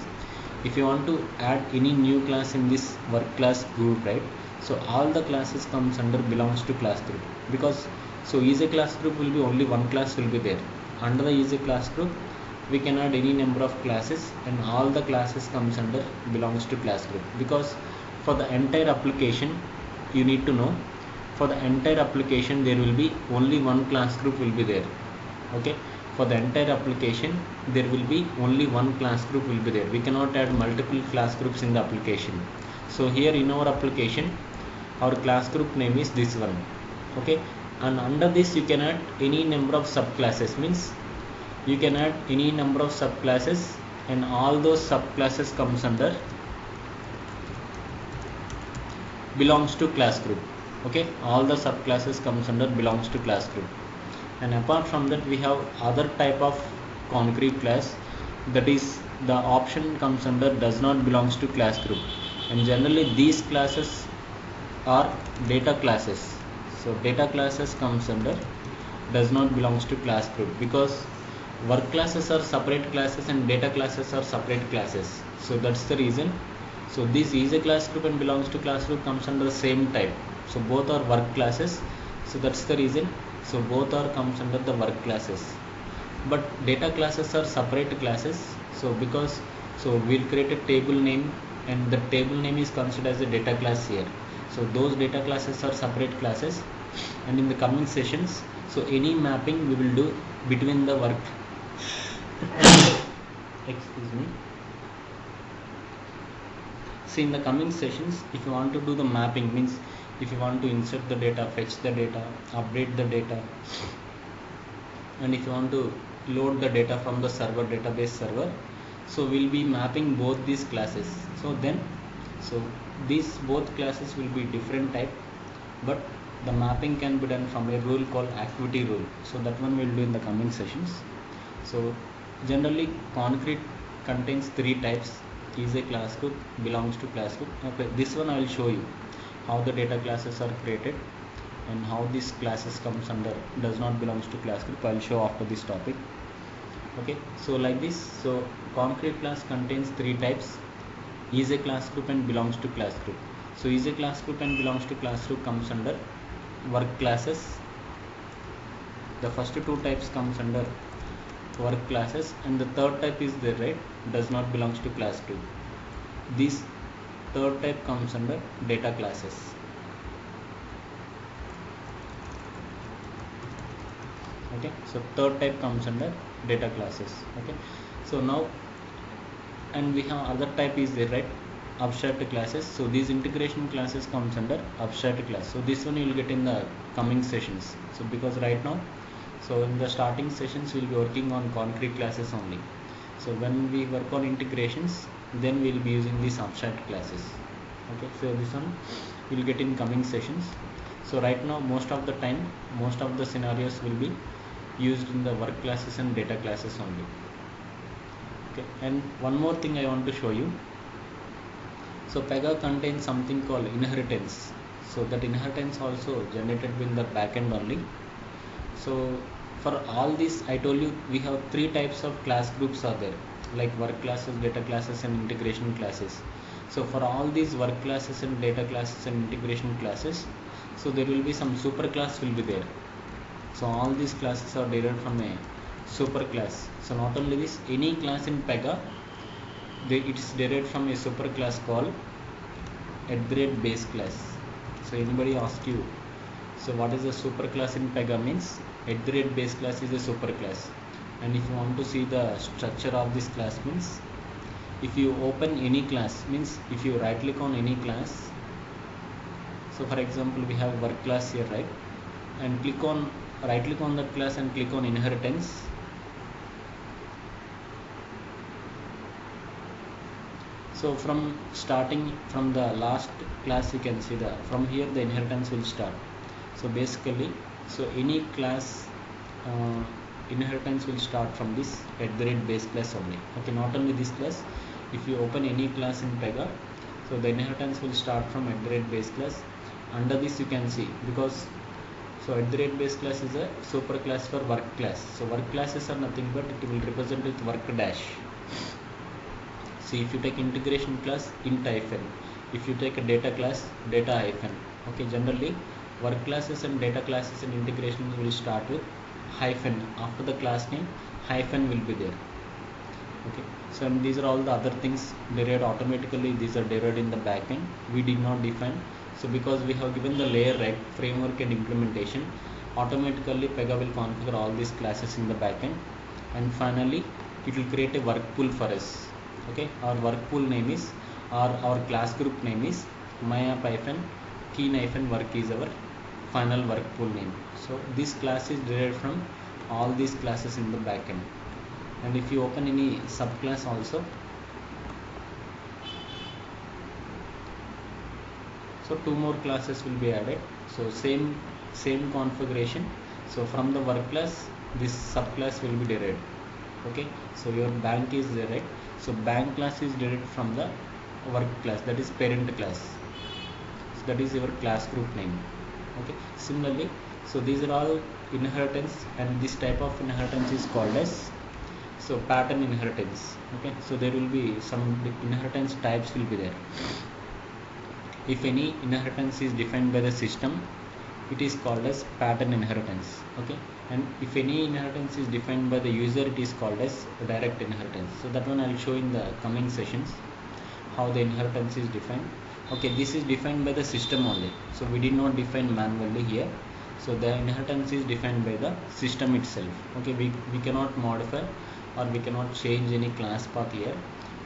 Speaker 1: if you want to add any new class in this work class group, right? So all the classes comes under belongs to class group, because so is a class group will be only one class will be there. Under the is a class group, we can add any number of classes, and all the classes comes under belongs to class group, because for the entire application you need to know, for the entire application there will be only one class group will be there. Okay, for the entire application there will be only one class group will be there. We cannot add multiple class groups in the application. So here in our application our class group name is this one. Okay, and under this you can add any number of subclasses, means you can add any number of subclasses, and all those subclasses comes under belongs to class group. Okay, all the subclasses comes under belongs to class group. And apart from that we have other type of concrete class, that is the option comes under does not belongs to class group, and generally these classes are data classes. So data classes comes under does not belongs to class group, because work classes are separate classes and data classes are separate classes. So that's the reason. So this is a class group and belongs to class group comes under the same type. So both are work classes. So that's the reason. So both are comes under the work classes. But data classes are separate classes. So because we'll create a table name, and the table name is considered as a data class here. So those data classes are separate classes, and in the coming sessions, so any mapping we will do between the work excuse me. See, in the coming sessions, if you want to do the mapping, means if you want to insert the data, fetch the data, update the data, and if you want to load the data from the server, database server, so we'll be mapping both these classes. So these both classes will be different type, but the mapping can be done from a rule called activity rule. So that one we'll do in the coming sessions. So generally concrete contains three types: is a class group, belongs to class group. Okay, this one I will show you how the data classes are created and how these classes comes under does not belongs to class group. I will show after this topic. Okay, so like this. So concrete class contains three types: is a class group and belongs to class group. So is a class group and belongs to class group comes under work classes. The first two types comes under work classes, and the third type is there, right, does not belongs to class group. This third type comes under data classes. Okay, so third type comes under data classes. Okay, so now, and we have other type is there, right, abstract classes. So these integration classes comes under abstract class. So this one you will get in the coming sessions. So because right now, so in the starting sessions we'll be working on concrete classes only. So when we work on integrations, then we'll be using these abstract classes. Okay, so this one we'll get in coming sessions. So right now most of the time, most of the scenarios will be used in the work classes and data classes only. Okay, and one more thing I want to show you. So PEGA contains something called inheritance. So that inheritance also generated in the backend only. So for all this I told you we have three types of class groups are there, like work classes, data classes and integration classes. So for all these work classes and data classes and integration classes, so there will be some super class will be there. So all these classes are derived from a super class. So not only this, any class in PEGA, it is derived from a super class called @base class. So anybody ask you, so what is a super class in PEGA means? @base class is a super class. And if you want to see the structure of this class, means if you open any class, means if you right click on any class, so for example we have work class here, right, and right click on that class and click on inheritance. So from starting from the last class you can see from here the inheritance will start. So basically, so any class inheritance will start from this @base class only. Okay, not only this class, if you open any class in PEGA, so the inheritance will start from @base class. Under this you can see, because so @base class is a super class for work class. So work classes are nothing but it will represent with work dash. So if you take integration class, int hyphen. If you take a data class, data hyphen. Okay, generally work classes and data classes and integration will start with hyphen. After the class name, hyphen will be there. Okay, so and these are all the other things derived automatically. These are derived in the backend. We did not define. So because we have given the layer right, framework and implementation, automatically PEGA will configure all these classes in the backend, and finally it will create a work pool for us. Okay, our work pool name is, or our class group name is myapp-key-work is our final work pool name. So this class is derived from all these classes in the backend. And if you open any subclass also, so 2 more classes will be added. So same configuration. So from the work class, this subclass will be derived. Okay, so your bank is derived. So bank class is derived from the work class, that is parent class. So that is your class group name. Okay, similarly, so these are all inheritance, and this type of inheritance is called as pattern inheritance. Okay, so there will be some inheritance types will be there. If any inheritance is defined by the system, it is called as pattern inheritance. Okay, and if any inheritance is defined by the user, it is called as direct inheritance. So that one I will show in the coming sessions, how the inheritance is defined. Okay, this is defined by the system only, so we did not define manually here. So the inheritance is defined by the system itself. Okay, we cannot modify or we cannot change any class path here.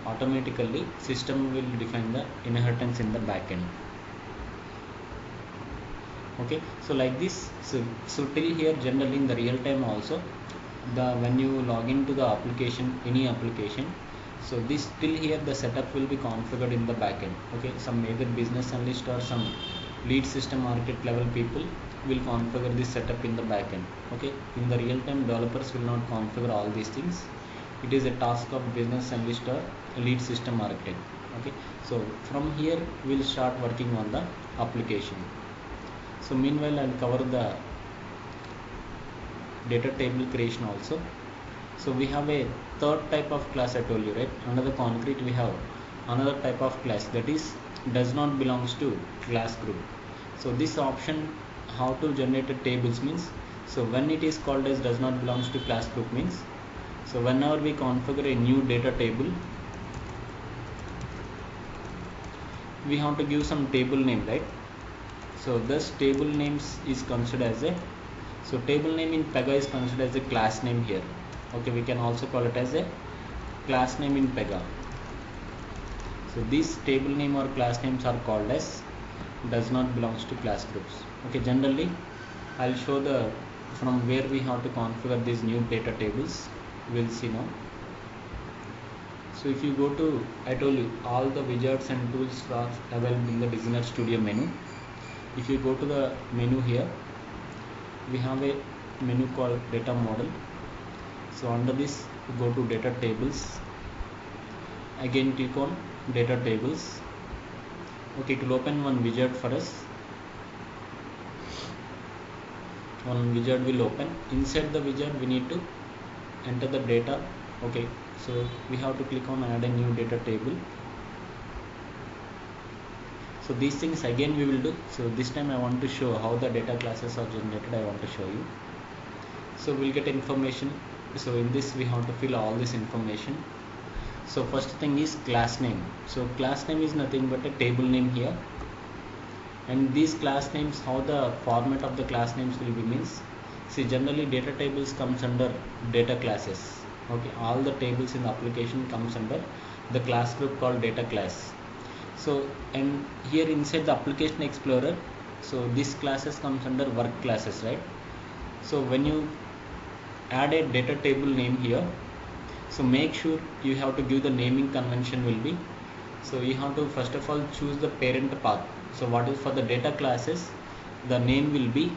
Speaker 1: Automatically system will define the inheritance in the backend. Okay, so like this, so till here, generally in the real time also, when you log into the application, any application, so this till here the setup will be configured in the backend. Okay, some either business analyst or some lead system architect level people will configure this setup in the backend. Okay, in the real time, developers will not configure all these things. It is a task of business analyst or lead system architect. Okay, so from here we'll start working on the application. So meanwhile, I'll cover the data table creation also. So we have a third type of class, I told you, right? Under the concrete we have another type of class, that is does not belongs to class group. So this option, how to generate a tables, means, so when it is called as does not belongs to class group, means, so whenever we configure a new data table, we have to give some table name, right? So this table names is considered as a, so table name in PEGA is considered as a class name here. Okay, we can also call it as a class name in PEGA. So these table name or class names are called as does not belongs to class groups. Okay, generally I'll show the from where we have to configure these new data tables. We'll see now. So if you go to, I told you all the widgets and tools are available in the Designer Studio menu. If you go to the menu here, we have a menu called data model. So under this, go to data tables, again click on data tables. Okay, it will open one widget for us. One widget will open. Inside the widget we need to enter the data. Okay, so we have to click on add a new data table. So these things again we will do. So this time I want to show how the data classes are generated. I want to show you. So we'll get information. So in this we have to fill all this information. So first thing is class name. So class name is nothing but a table name here. And these class names, how the format of the class names will be, means, see, generally data tables comes under data classes. Okay, all the tables in the application comes under the class group called data class. So, and here inside the application explorer, so this classes comes under work classes, right? So when you add a data table name here, so make sure you have to give the naming convention will be, so you have to first of all choose the parent path. So what is for the data classes, the name will be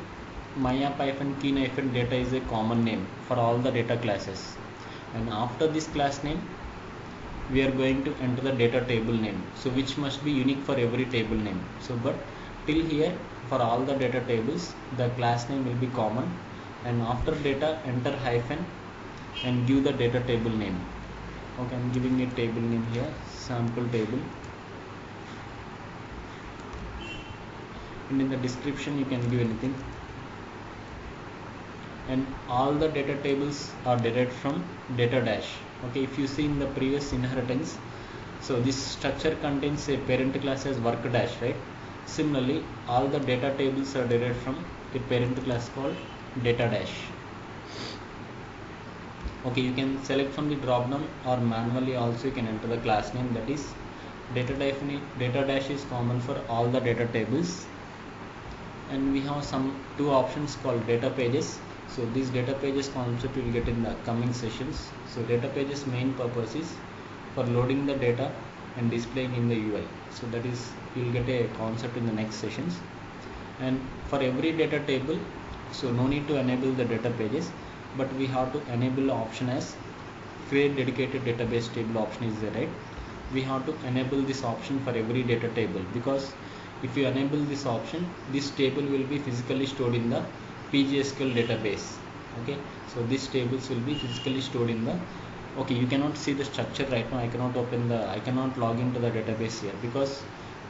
Speaker 1: myapp-key-data is a common name for all the data classes, and after this class name we are going to enter the data table name, so which must be unique for every table name. So but till here for all the data tables the class name will be common, and after data enter hyphen and give the data table name. Okay, I'm giving a table name here, sample table, and in the description you can give anything. and all the data tables are derived from data dash. Okay, if you see in the previous inheritance, so this structure contains a parent class as work dash, right? Similarly, all the data tables are derived from a parent class called data dash. Okay, you can select from the drop down or manually also you can enter the class name, that is data dash is common for all the data tables. And we have some two options called data pages. So these data pages concept we will get in the coming sessions. So data pages main purpose is for loading the data and displaying in the UI. So that is, you will get a concept in the next sessions. And for every data table, so no need to enable the data pages, but we have to enable option as create dedicated database table option is there, right? We have to enable this option for every data table, because if you enable this option, this table will be physically stored in the PGSQL database. Okay, so these tables will be physically stored in the, okay, you cannot see the structure right now. I cannot log into the database here because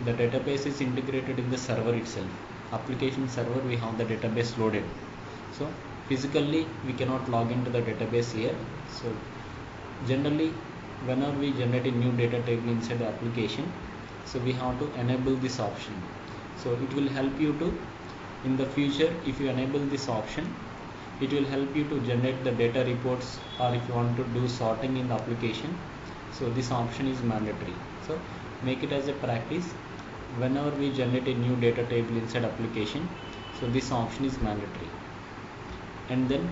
Speaker 1: the database is integrated in the server itself. Application server, we have the database loaded. So physically we cannot log into the database here. So generally, whenever we generate a new data table inside the application, so we have to enable this option. So it will help you to, in the future, if you enable this option, it will help you to generate the data reports, or if you want to do sorting in the application, so this option is mandatory. So make it as a practice. Whenever we generate a new data table inside application, so this option is mandatory. And then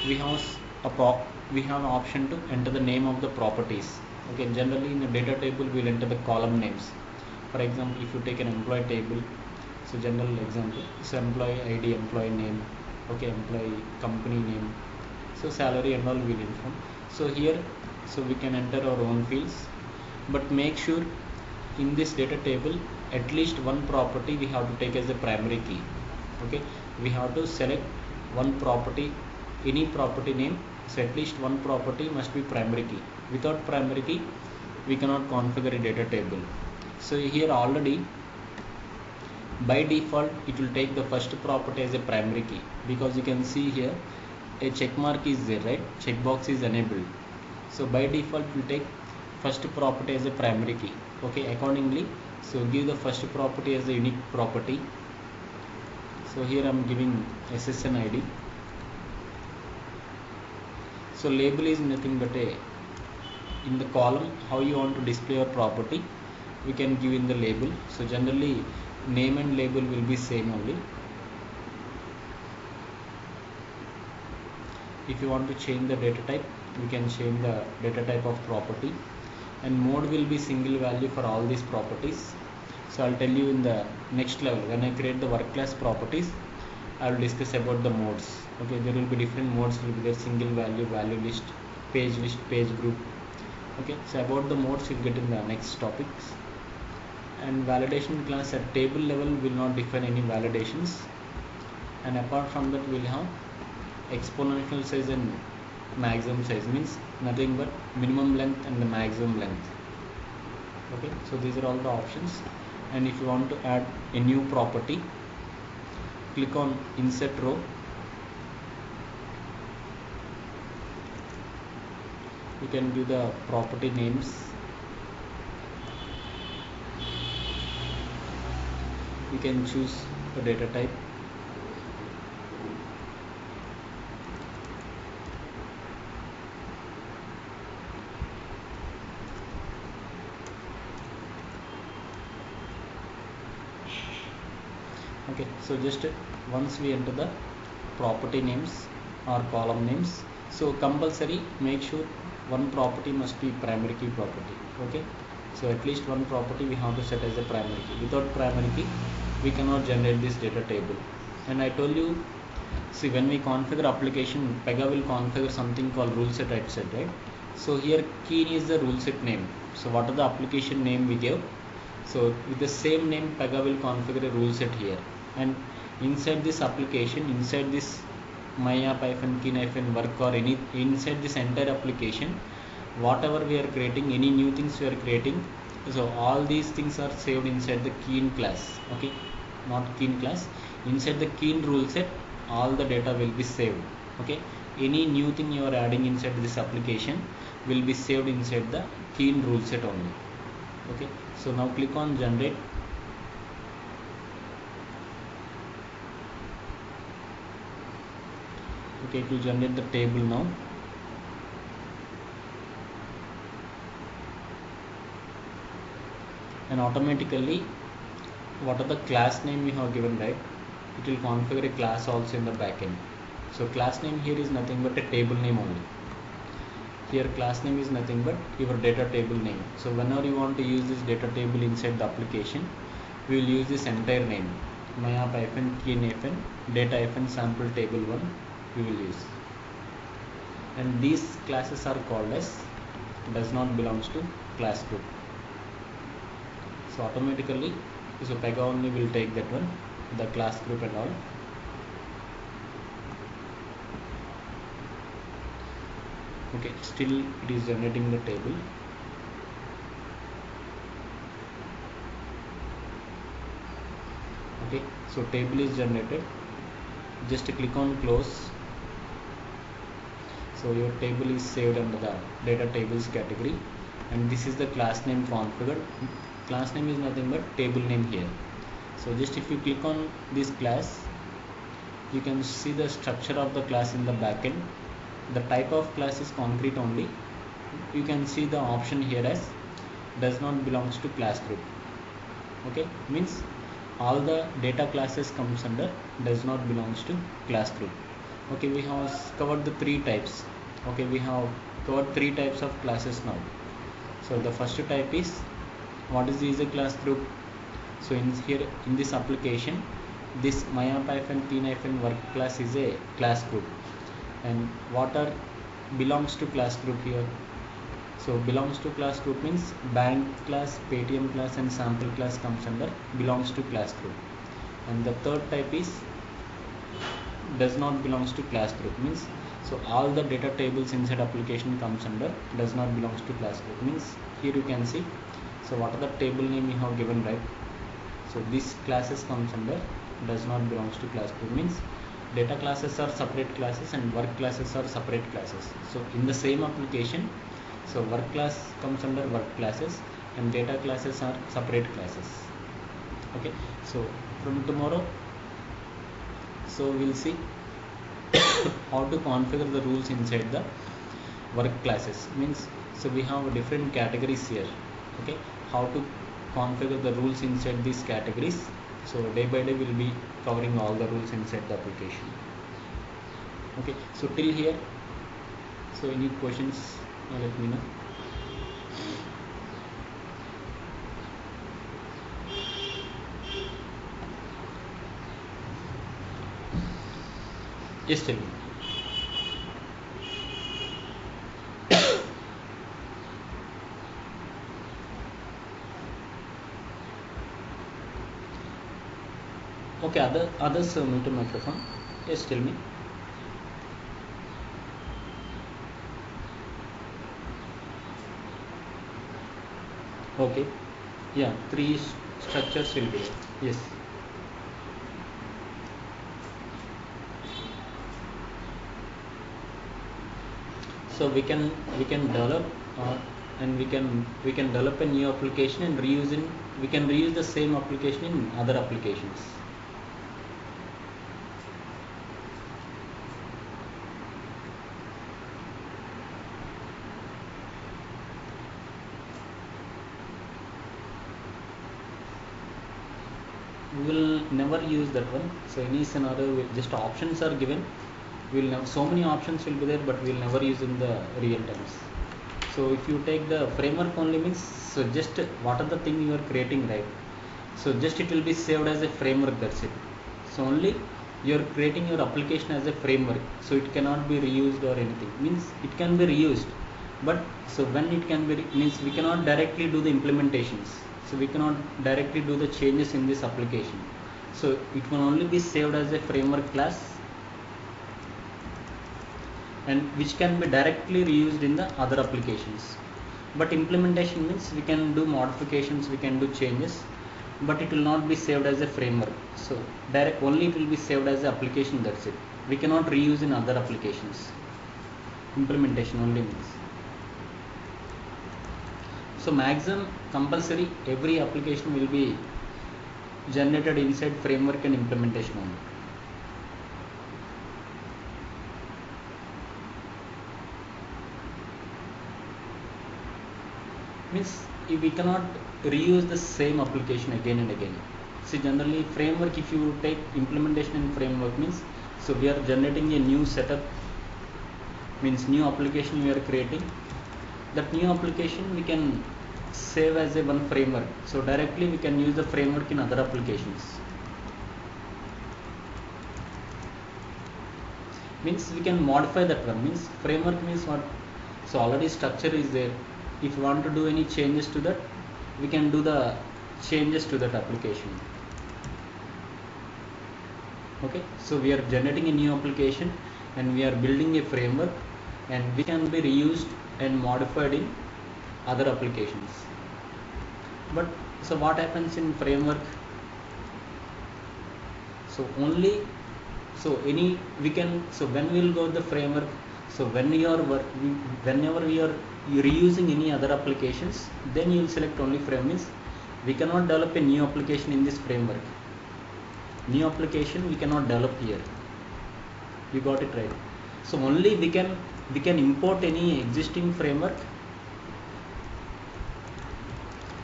Speaker 1: we have an option to enter the name of the properties. Okay, generally in a data table we will enter the column names. For example, if you take an employee table, so general example, so employee ID, employee name, okay, employee company name, so salary and all we will inform. So here, so we can enter our own fields, but make sure in this data table at least one property we have to take as a primary key. Okay, we have to select one property, any property name, so at least one property must be primary key. Without primary key we cannot configure a data table. So here already by default it will take the first property as a primary key, because you can see here a check mark is there, right? Checkbox is enabled. So by default it will take first property as a primary key. Okay, accordingly, so give the first property as a unique property. So here I am giving SSN ID. So label is nothing but a, in the column how you want to display your property, we can give in the label. So generally name and label will be same only. If you want to change the data type, we can change the data type of property, and mode will be single value for all these properties. So I'll tell you in the next level when I create the work class properties, I will discuss about the modes. Okay, there will be different modes will be there: single value, value list, page group. Okay, so about the modes you'll get in the next topics. And validation class at table level will not define any validations, and apart from that we'll have exponential size and maximum size, means nothing but minimum length and the maximum length. Okay, so these are all the options. And if you want to add a new property, click on insert row. You can give the property names. You can choose the data type. Okay, so just once we enter the property names or column names, so compulsory make sure one property must be primary key property. Okay, so at least one property we have to set as a primary key. Without primary key we cannot generate this data table. And I told you, see, when we configure application, PEGA will configure something called rule set right set, right? So here key is the rule set name. So what are the application name we gave? So with the same name PEGA will configure a rule set here, and inside this application, inside this myapp-keen-work or any inside this entire application, whatever we are creating, any new things we are creating, so all these things are saved inside the keen class. Okay, not keen class, inside the keen rule set all the data will be saved. Okay, any new thing you are adding inside this application will be saved inside the key rule set only. Okay, so now click on generate. Okay, it will generate the table now. And automatically what are the class name we have given, right? It will configure a class also in the backend. So class name here is nothing but a table name only. Here class name is nothing but your data table name. So whenever you want to use this data table inside the application, we will use this entire name, data sample table 1 we will use. And these classes are called as does not belongs to class group. So automatically, so PEGA only will take that one, the class group and all. Okay, still it is generating the table. Okay, so table is generated. Just click on close. So your table is saved under the data tables category, and this is the class name configured. Class name is nothing but table name here. So just if you click on this class, you can see the structure of the class in the backend. The type of class is concrete only. You can see the option here as does not belongs to class group. Okay, means all the data classes comes under does not belongs to class group. Okay, we have covered the three types. Okay, we have covered three types of classes now. So the first type is what is the user class group. So in here in this application, this my-p-work class is a class group, and what are belongs to class group here. So belongs to class group means bank class, Paytm class and sample class comes under belongs to class group. And the third type is does not belongs to class group, means so all the data tables inside application comes under does not belongs to class group. Means here you can see, so what are the table name you have given, right? So these classes comes under does not belongs to class group, means data classes are separate classes and work classes are separate classes. So in the same application, so work class comes under work classes and data classes are separate classes. Okay, so from tomorrow, so we'll see how to configure the rules inside the work classes. Means so we have different categories here. Okay, how to configure the rules inside these categories. So day by day we'll be covering all the rules inside the application. Okay, so till here, so any questions, let me know. Yes, tell me. Okay, others mute the microphone. Yes, tell me. Okay, yeah, three structures will be there. Yes. So we can develop and we can develop a new application and we can reuse the same application in other applications. We will never use that one. So any scenario, just options are given. We'll have so many options will be there, but we'll never use in the real times. So if you take the framework only, means so just what are the thing you are creating, right? So just it will be saved as a framework, that's it. So only you are creating your application as a framework, so it cannot be reused or anything. Means it can be reused, but so when it can be means we cannot directly do the implementations. So we cannot directly do the changes in this application. So it will only be saved as a framework class, and which can be directly reused in the other applications. But implementation means we can do modifications, we can do changes, but it will not be saved as a framework. So direct only it will be saved as an application, that's it. we cannot reuse in other applications. Implementation only means. So maximum compulsory every application will be generated inside framework and implementation only. Means we cannot reuse the same application again and again. See, generally framework, if you take implementation in framework means, so we are generating a new setup, means new application we are creating. That new application we can save as a one framework, so directly we can use the framework in other applications. Means we can modify that one. Means framework means what? So already structure is there. If you want to do any changes to that, we can do the changes to that application. Okay, so we are generating a new application and we are building a framework, and we can be reused and modified in other applications. But so what happens in framework? So only, so any we can, so when we will go the framework, so when you are whenever we are reusing any other applications, then you will select only framework. Means we cannot develop a new application in this framework. New application we cannot develop here. You got it right. So only we can import any existing framework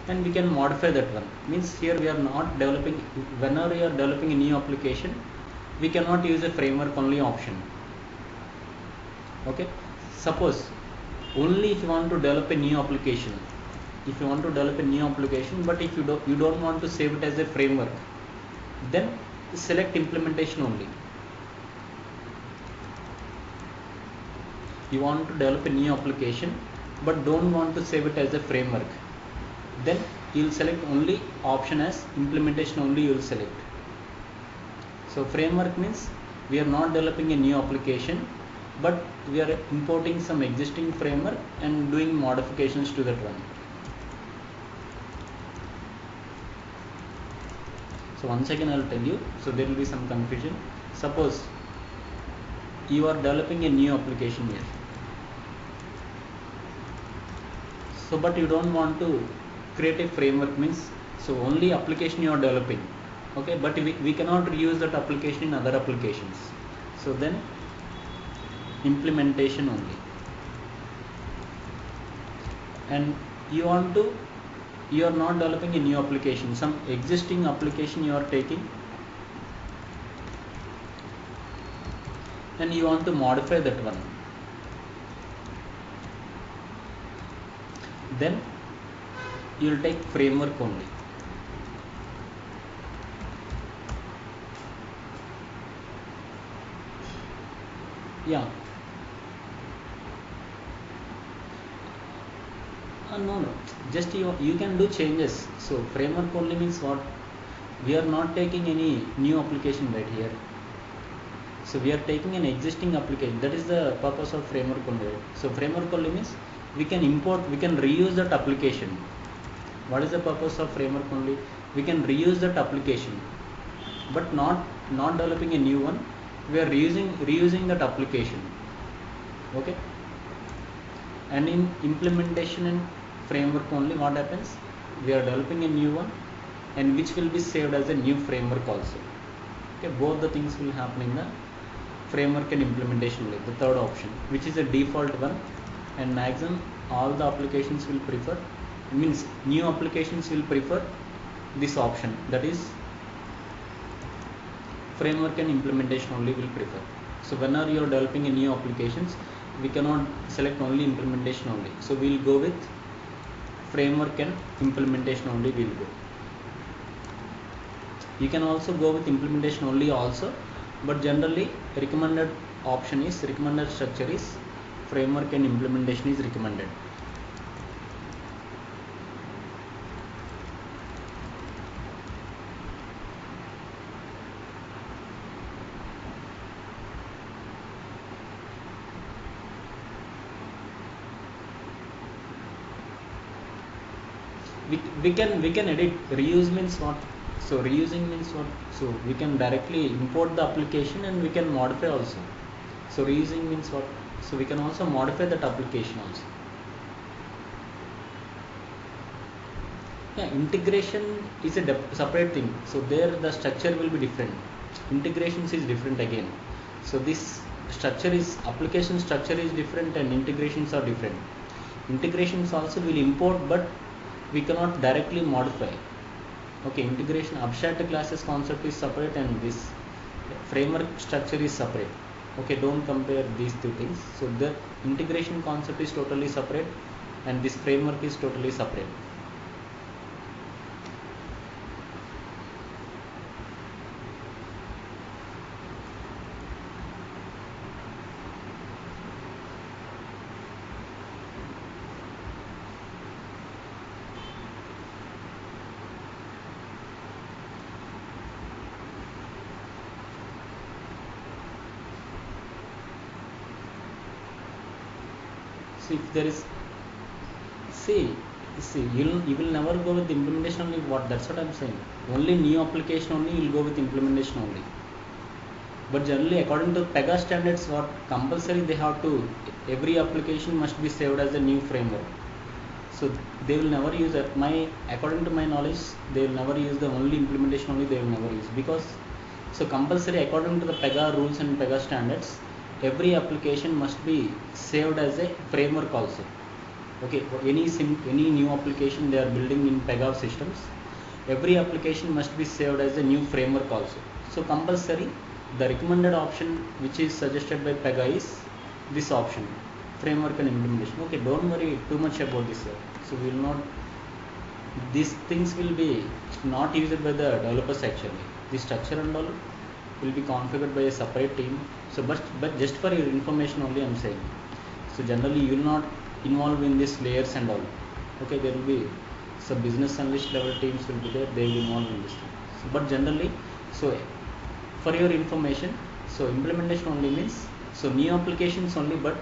Speaker 1: and we can modify that one. Means here we are not developing, whenever we are developing a new application, we cannot use a framework only option. Okay, suppose only if you want to develop a new application, but if you don't want to save it as a framework, then select implementation only. You want to develop a new application but don't want to save it as a framework, then you will select only option as implementation only you will select. So framework means we are not developing a new application, but we are importing some existing framework and doing modifications to that one. So once again I will tell you, so there will be some confusion. Suppose you are developing a new application here, so but you don't want to create a framework, means so only application you are developing, okay, but we cannot reuse that application in other applications. So then implementation only. And you are not developing a new application, some existing application you are taking and you want to modify that one, then you will take framework only. Yeah. No, just you can do changes. So framework only means what? We are not taking any new application right here. So we are taking an existing application. That is the purpose of framework only. So framework only means we can import, we can reuse that application. What is the purpose of framework only? We can reuse that application, but not developing a new one. We are reusing that application. Okay. And in implementation and framework only, what happens? We are developing a new one and which will be saved as a new framework also. Okay, both the things will happen in the framework and implementation only, the third option, which is a default one, and maximum all the applications will prefer, means new applications will prefer this option, that is framework and implementation only will prefer. So whenever you are developing a new applications, we cannot select only implementation only. So we will go with framework and implementation only we will go. You can also go with implementation only also, but generally recommended structure is framework and implementation is recommended. We can edit. Reuse means what? So reusing means what? So we can directly import the application and we can modify also. So reusing means what? So we can also modify that application also. Yeah, integration is a separate thing. So there the structure will be different. Integrations is different again. So this structure is, application structure is different and integrations are different. Integrations also will import, but we cannot directly modify. Okay, integration abstract classes concept is separate and this framework structure is separate. Okay, don't compare these two things. So the integration concept is totally separate and this framework is totally separate. So if there is, see you will never go with implementation only. What, that's what I'm saying. Only new application only you will go with implementation only. But generally according to PEGA standards, what compulsory they have to, every application must be saved as a new framework. So they will never use it. According to my knowledge, they will never use the only implementation only, they will never use, because so compulsory according to the PEGA rules and PEGA standards, every application must be saved as a framework also. Okay, any new application they are building in PEGA systems, every application must be saved as a new framework also. So compulsory, the recommended option which is suggested by PEGA is this option, framework and implementation. Okay, don't worry too much about this, sir. So we will not, these things will be not used by the developers actually. The structure and all will be configured by a separate team. So but just for your information only I'm saying. So generally you will not involve in these layers and all. Okay, there will be some business analyst level teams will be there, they will involve in this thing. So, but generally, so for your information, so implementation only means so new applications only, but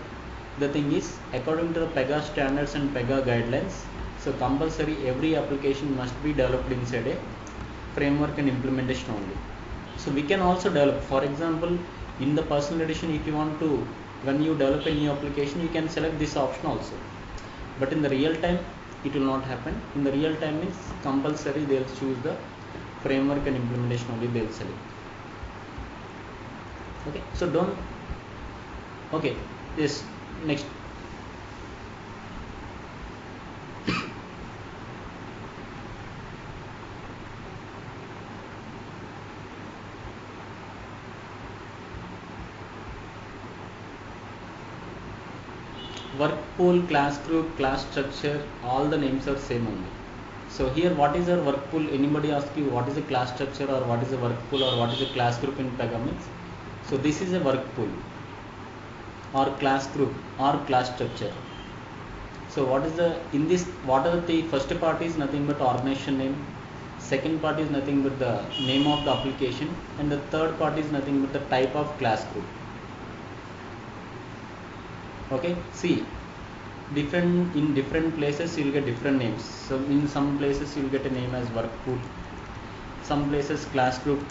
Speaker 1: the thing is according to the PEGA standards and PEGA guidelines, so compulsory every application must be developed inside a framework and implementation only. So we can also develop, for example, in the personal edition, if you want to, when you develop a new application, you can select this option also. But in the real time, it will not happen. In the real time means compulsory they'll choose the framework and implementation only they'll select. Okay, so don't, okay, this next. Work pool, class group, class structure, all the names are same only. So here what is a work pool? Anybody ask you what is a class structure or what is a work pool or what is a class group in PEGA means? So this is a work pool or class group or class structure. So what is the, in this, what are the first part is nothing but organization name, second part is nothing but the name of the application, and the third part is nothing but the type of class group. Okay, see, in different places you will get different names. So in some places you will get a name as work pool, some places class group,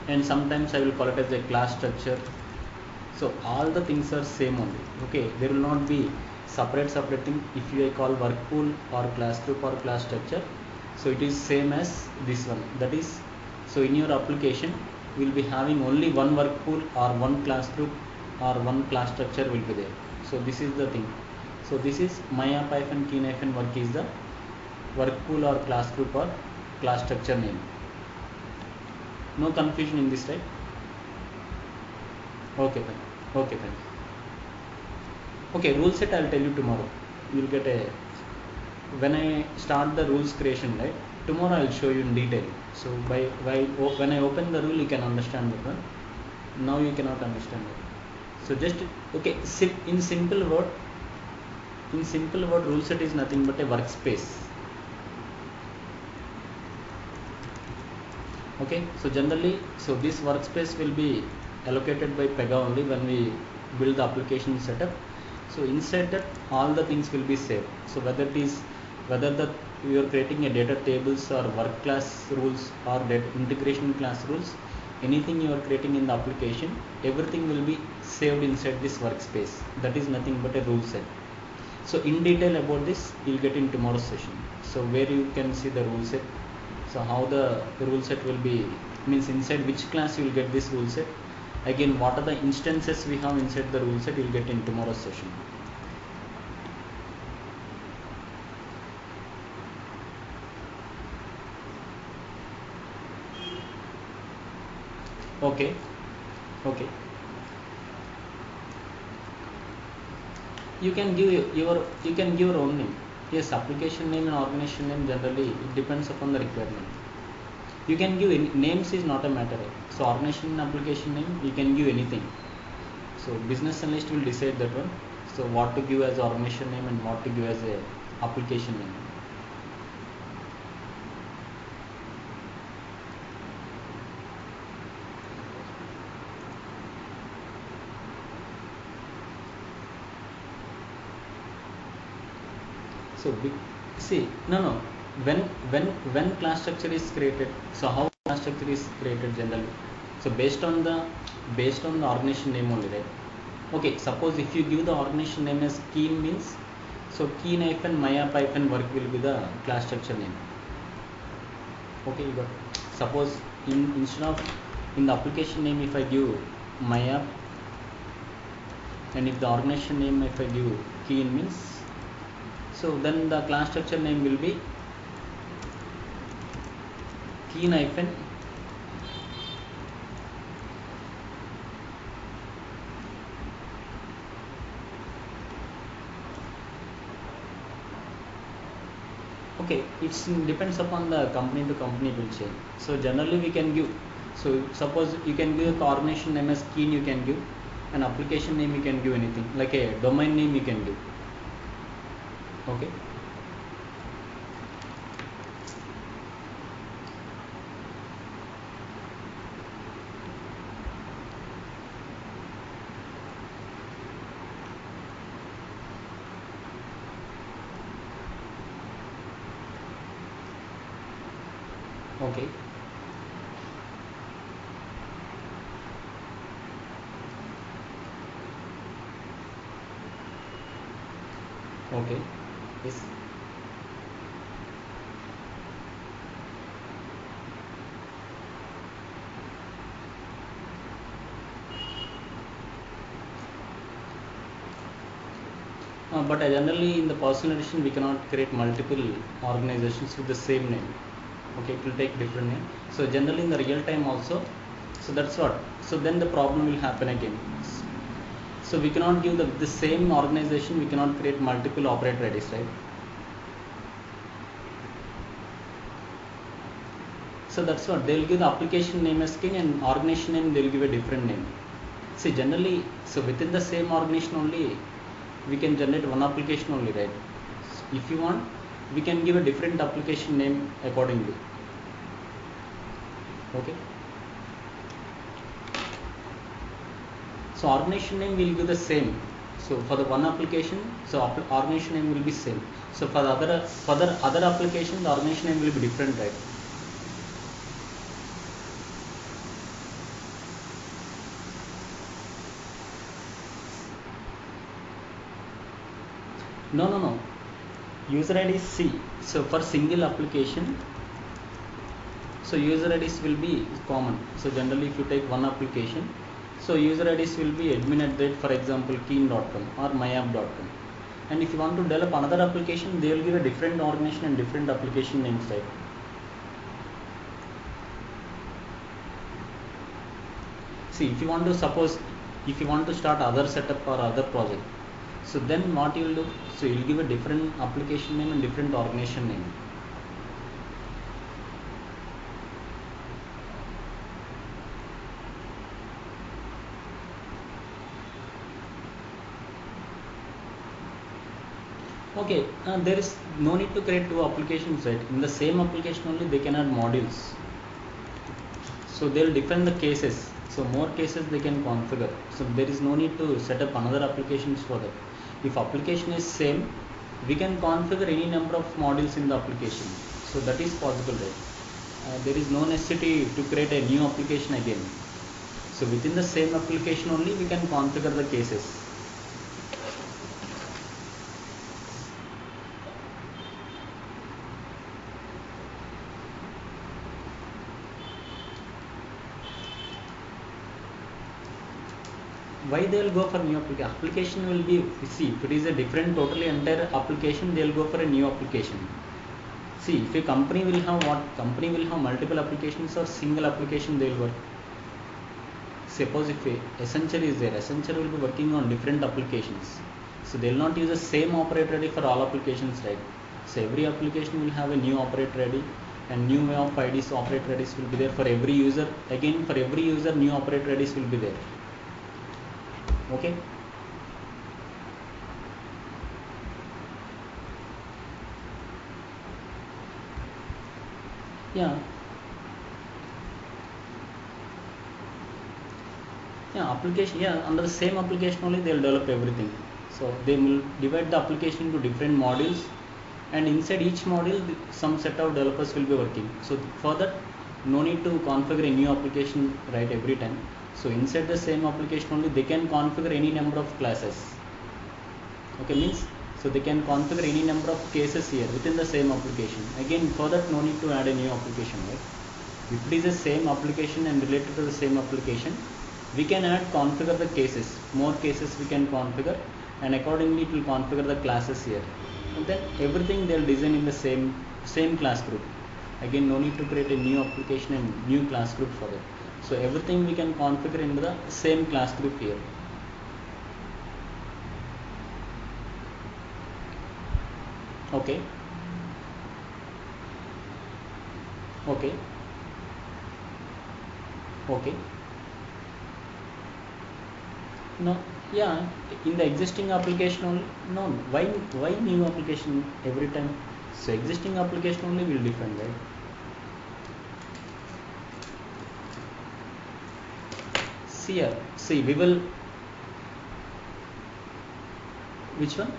Speaker 1: and sometimes I will call it as a class structure. So all the things are same only. Okay, there will not be separate thing. If you call work pool or class group or class structure, so it is same as this one. That is, so in your application we will be having only one work pool or one class group or one class structure will be there. So this is the thing. So this is my-key-work is the work pool or class group or class structure name. No confusion in this, right? Okay, fine. Okay, fine. Okay, rule set I'll tell you tomorrow. You'll get a, when I start the rules creation, right? Tomorrow I'll show you in detail. So when I open the rule, you can understand that one. Now you cannot understand it. So just, okay, in simple word, rule set is nothing but a workspace. Okay, so generally, so this workspace will be allocated by PEGA only when we build the application setup. So inside that all the things will be saved. So whether the you are creating a data tables or work class rules or data integration class rules, anything you are creating in the application, everything will be saved inside this workspace. That is nothing but a rule set. So in detail about this you'll get in tomorrow's session, so where you can see the rule set. So how the rule set will be, means inside which class you will get this rule set, again what are the instances we have inside the rule set, you'll get in tomorrow's session. Okay. Okay, you can give your own name. Yes, application name and organization name, generally it depends upon the requirement. You can give any names, is not a matter. So organization and application name you can give anything. So business analyst will decide that one. So what to give as organization name and what to give as a application name. So see, no, when class structure is created, so how class structure is created generally, so based on the organization name only, right? Okay, suppose if you give the organization name as keen, means so keen hyphen myapp hyphen work will be the class structure name. Okay, you got, suppose instead of in the application name if I give myapp, and if the organization name if I give keen, means so then the class structure name will be keen hyphen okay, it depends upon the company to company, it will change. So generally we can give, so suppose you can give the organization name as keen, you can give an application name, you can give anything like a domain name you can give. Okay, okay, okay, yes, but generally in the personal edition we cannot create multiple organizations with the same name. Okay, it will take different name. So generally in the real time also, so that's what, so then the problem will happen again. So we cannot give the same organization, we cannot create multiple operator IDs, right? So that's what, they will give the application name as king and organization name they will give a different name. See generally, so within the same organization only we can generate one application only, right? If you want, we can give a different application name accordingly. Okay, so organization name will give the same. So for the one application, so organization name will be same. So for the other application, the organization name will be different, right? No. User ID is C. So for single application, so user IDs will be common. So generally if you take one application, so user IDs will be admin at that, for example keen.com or myapp.com. And if you want to develop another application, they will give a different organization and different application names, right? See, if you want to, suppose if you want to start other setup or other project, so then what you will do, so you will give a different application name and different organization name. Okay, there is no need to create two applications, right? In the same application only they can add modules. So they will define the cases. So more cases they can configure. So there is no need to set up another applications for that. If application is same, we can configure any number of modules in the application. So that is possible, right? There is no necessity to create a new application again. So within the same application only we can configure the cases. Why they will go for new application? Application will be, see, if it is a different totally entire application, they will go for a new application. See, if a company will have multiple applications or single application they will work. Suppose if Accenture is there, Accenture will be working on different applications. So they will not use the same operator ID for all applications, right? So every application will have a new operator ID and new way of IDs, operator IDs will be there for every user. Again, for every user, new operator IDs will be there. Okay. Yeah. Application, under the same application only they will develop everything. So they will divide the application into different modules, and inside each module some set of developers will be working. So for that, no need to configure a new application right every time. So inside the same application only they can configure any number of classes. Okay, means so they can configure any number of cases here within the same application. Again, for that no need to add a new application, right? If it is the same application and related to the same application, we can configure the cases. More cases we can configure, and accordingly it will configure the classes here. And then everything they'll design in the same class group. Again, no need to create a new application and new class group for that. So everything we can configure into the same class group here. Okay. Okay. Okay. No, in the existing application only. No, why new application every time? So existing application only will define, right? See here, see, we will, which one?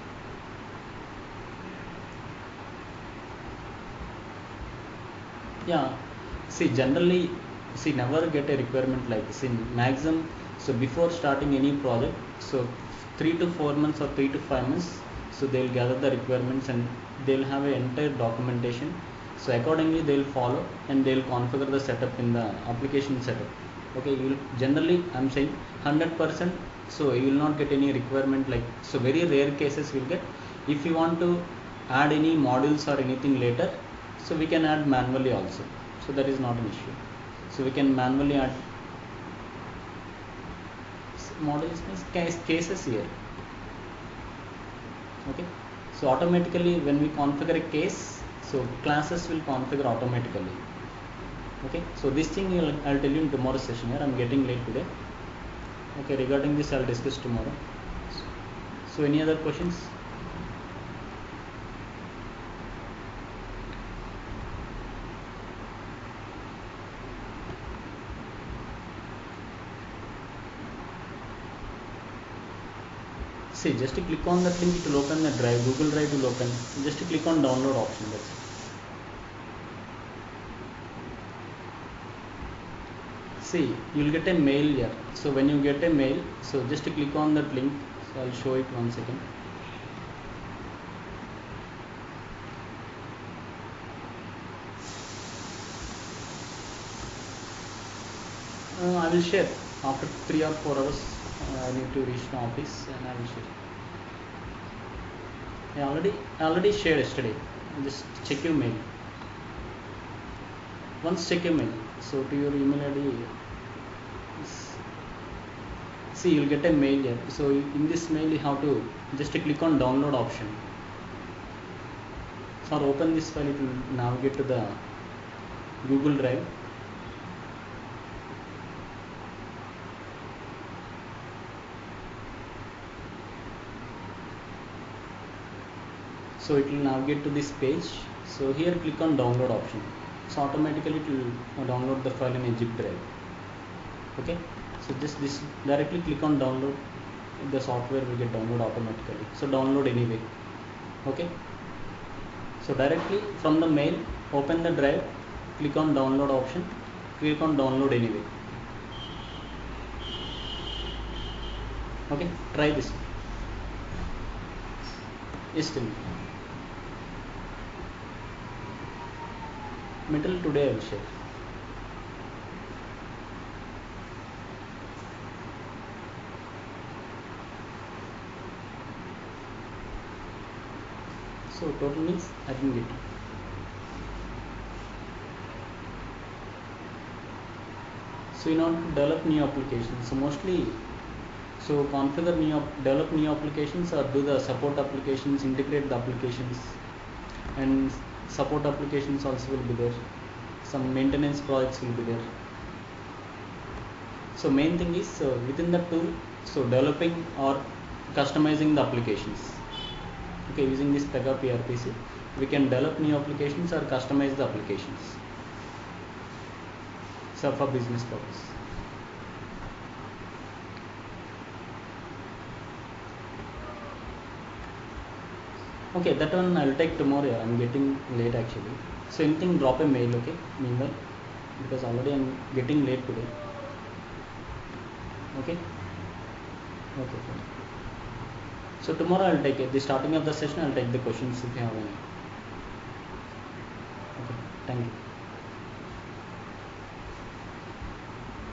Speaker 1: See, generally, see, never get a requirement like this in maximum. So before starting any project, so 3 to 4 months or 3 to 5 months, so they will gather the requirements and they will have an entire documentation. So accordingly they will follow and they will configure the setup in the application setup. Okay, you will generally, I'm saying 100%. So you will not get any requirement like, so very rare cases will get. If you want to add any modules or anything later, so we can add manually also. So that is not an issue. So we can manually add modules, means cases here. Okay, so automatically when we configure a case, so classes will configure automatically. Okay, so this thing I'll tell you in tomorrow's session. Here I'm getting late today. Okay, regarding this I'll discuss tomorrow. So any other questions? See, just click on that link, it will open the drive, Google Drive will open. Just click on download option, that's it. See, you will get a mail here. So when you get a mail, so just click on that link. So I'll show it 1 second. I will share after 3 or 4 hours. I need to reach the office and I will share. I already shared yesterday. Just check your mail. Once check your mail. So to your email ID. See, you'll get a mail here. So in this mail you have to just click on download option. So open this file, it will navigate to the Google Drive. So it will navigate to this page. So here click on download option. So automatically it will download the file in a zip drive. Okay, so this directly click on download. The software will get download automatically. So download anyway. Okay, so directly from the mail, open the drive, click on download option, click on download anyway. Okay, try this. Yes, still middle today I will share. So total means I didn't get it. So you want to develop new applications. So mostly, so configure develop new applications or do the support applications, integrate the applications, and support applications also will be there. Some maintenance projects will be there. So main thing is within the tool, so developing or customizing the applications. Okay, using this PEGA PRPC, we can develop new applications or customize the applications. So for business purpose. Okay, that one I'll take tomorrow. I'm getting late actually. So anything, drop a mail, okay, meanwhile, because already I'm getting late today. Okay. Okay, fine. So tomorrow I'll take it. The starting of the session I'll take the questions if you have any. Okay, thank you.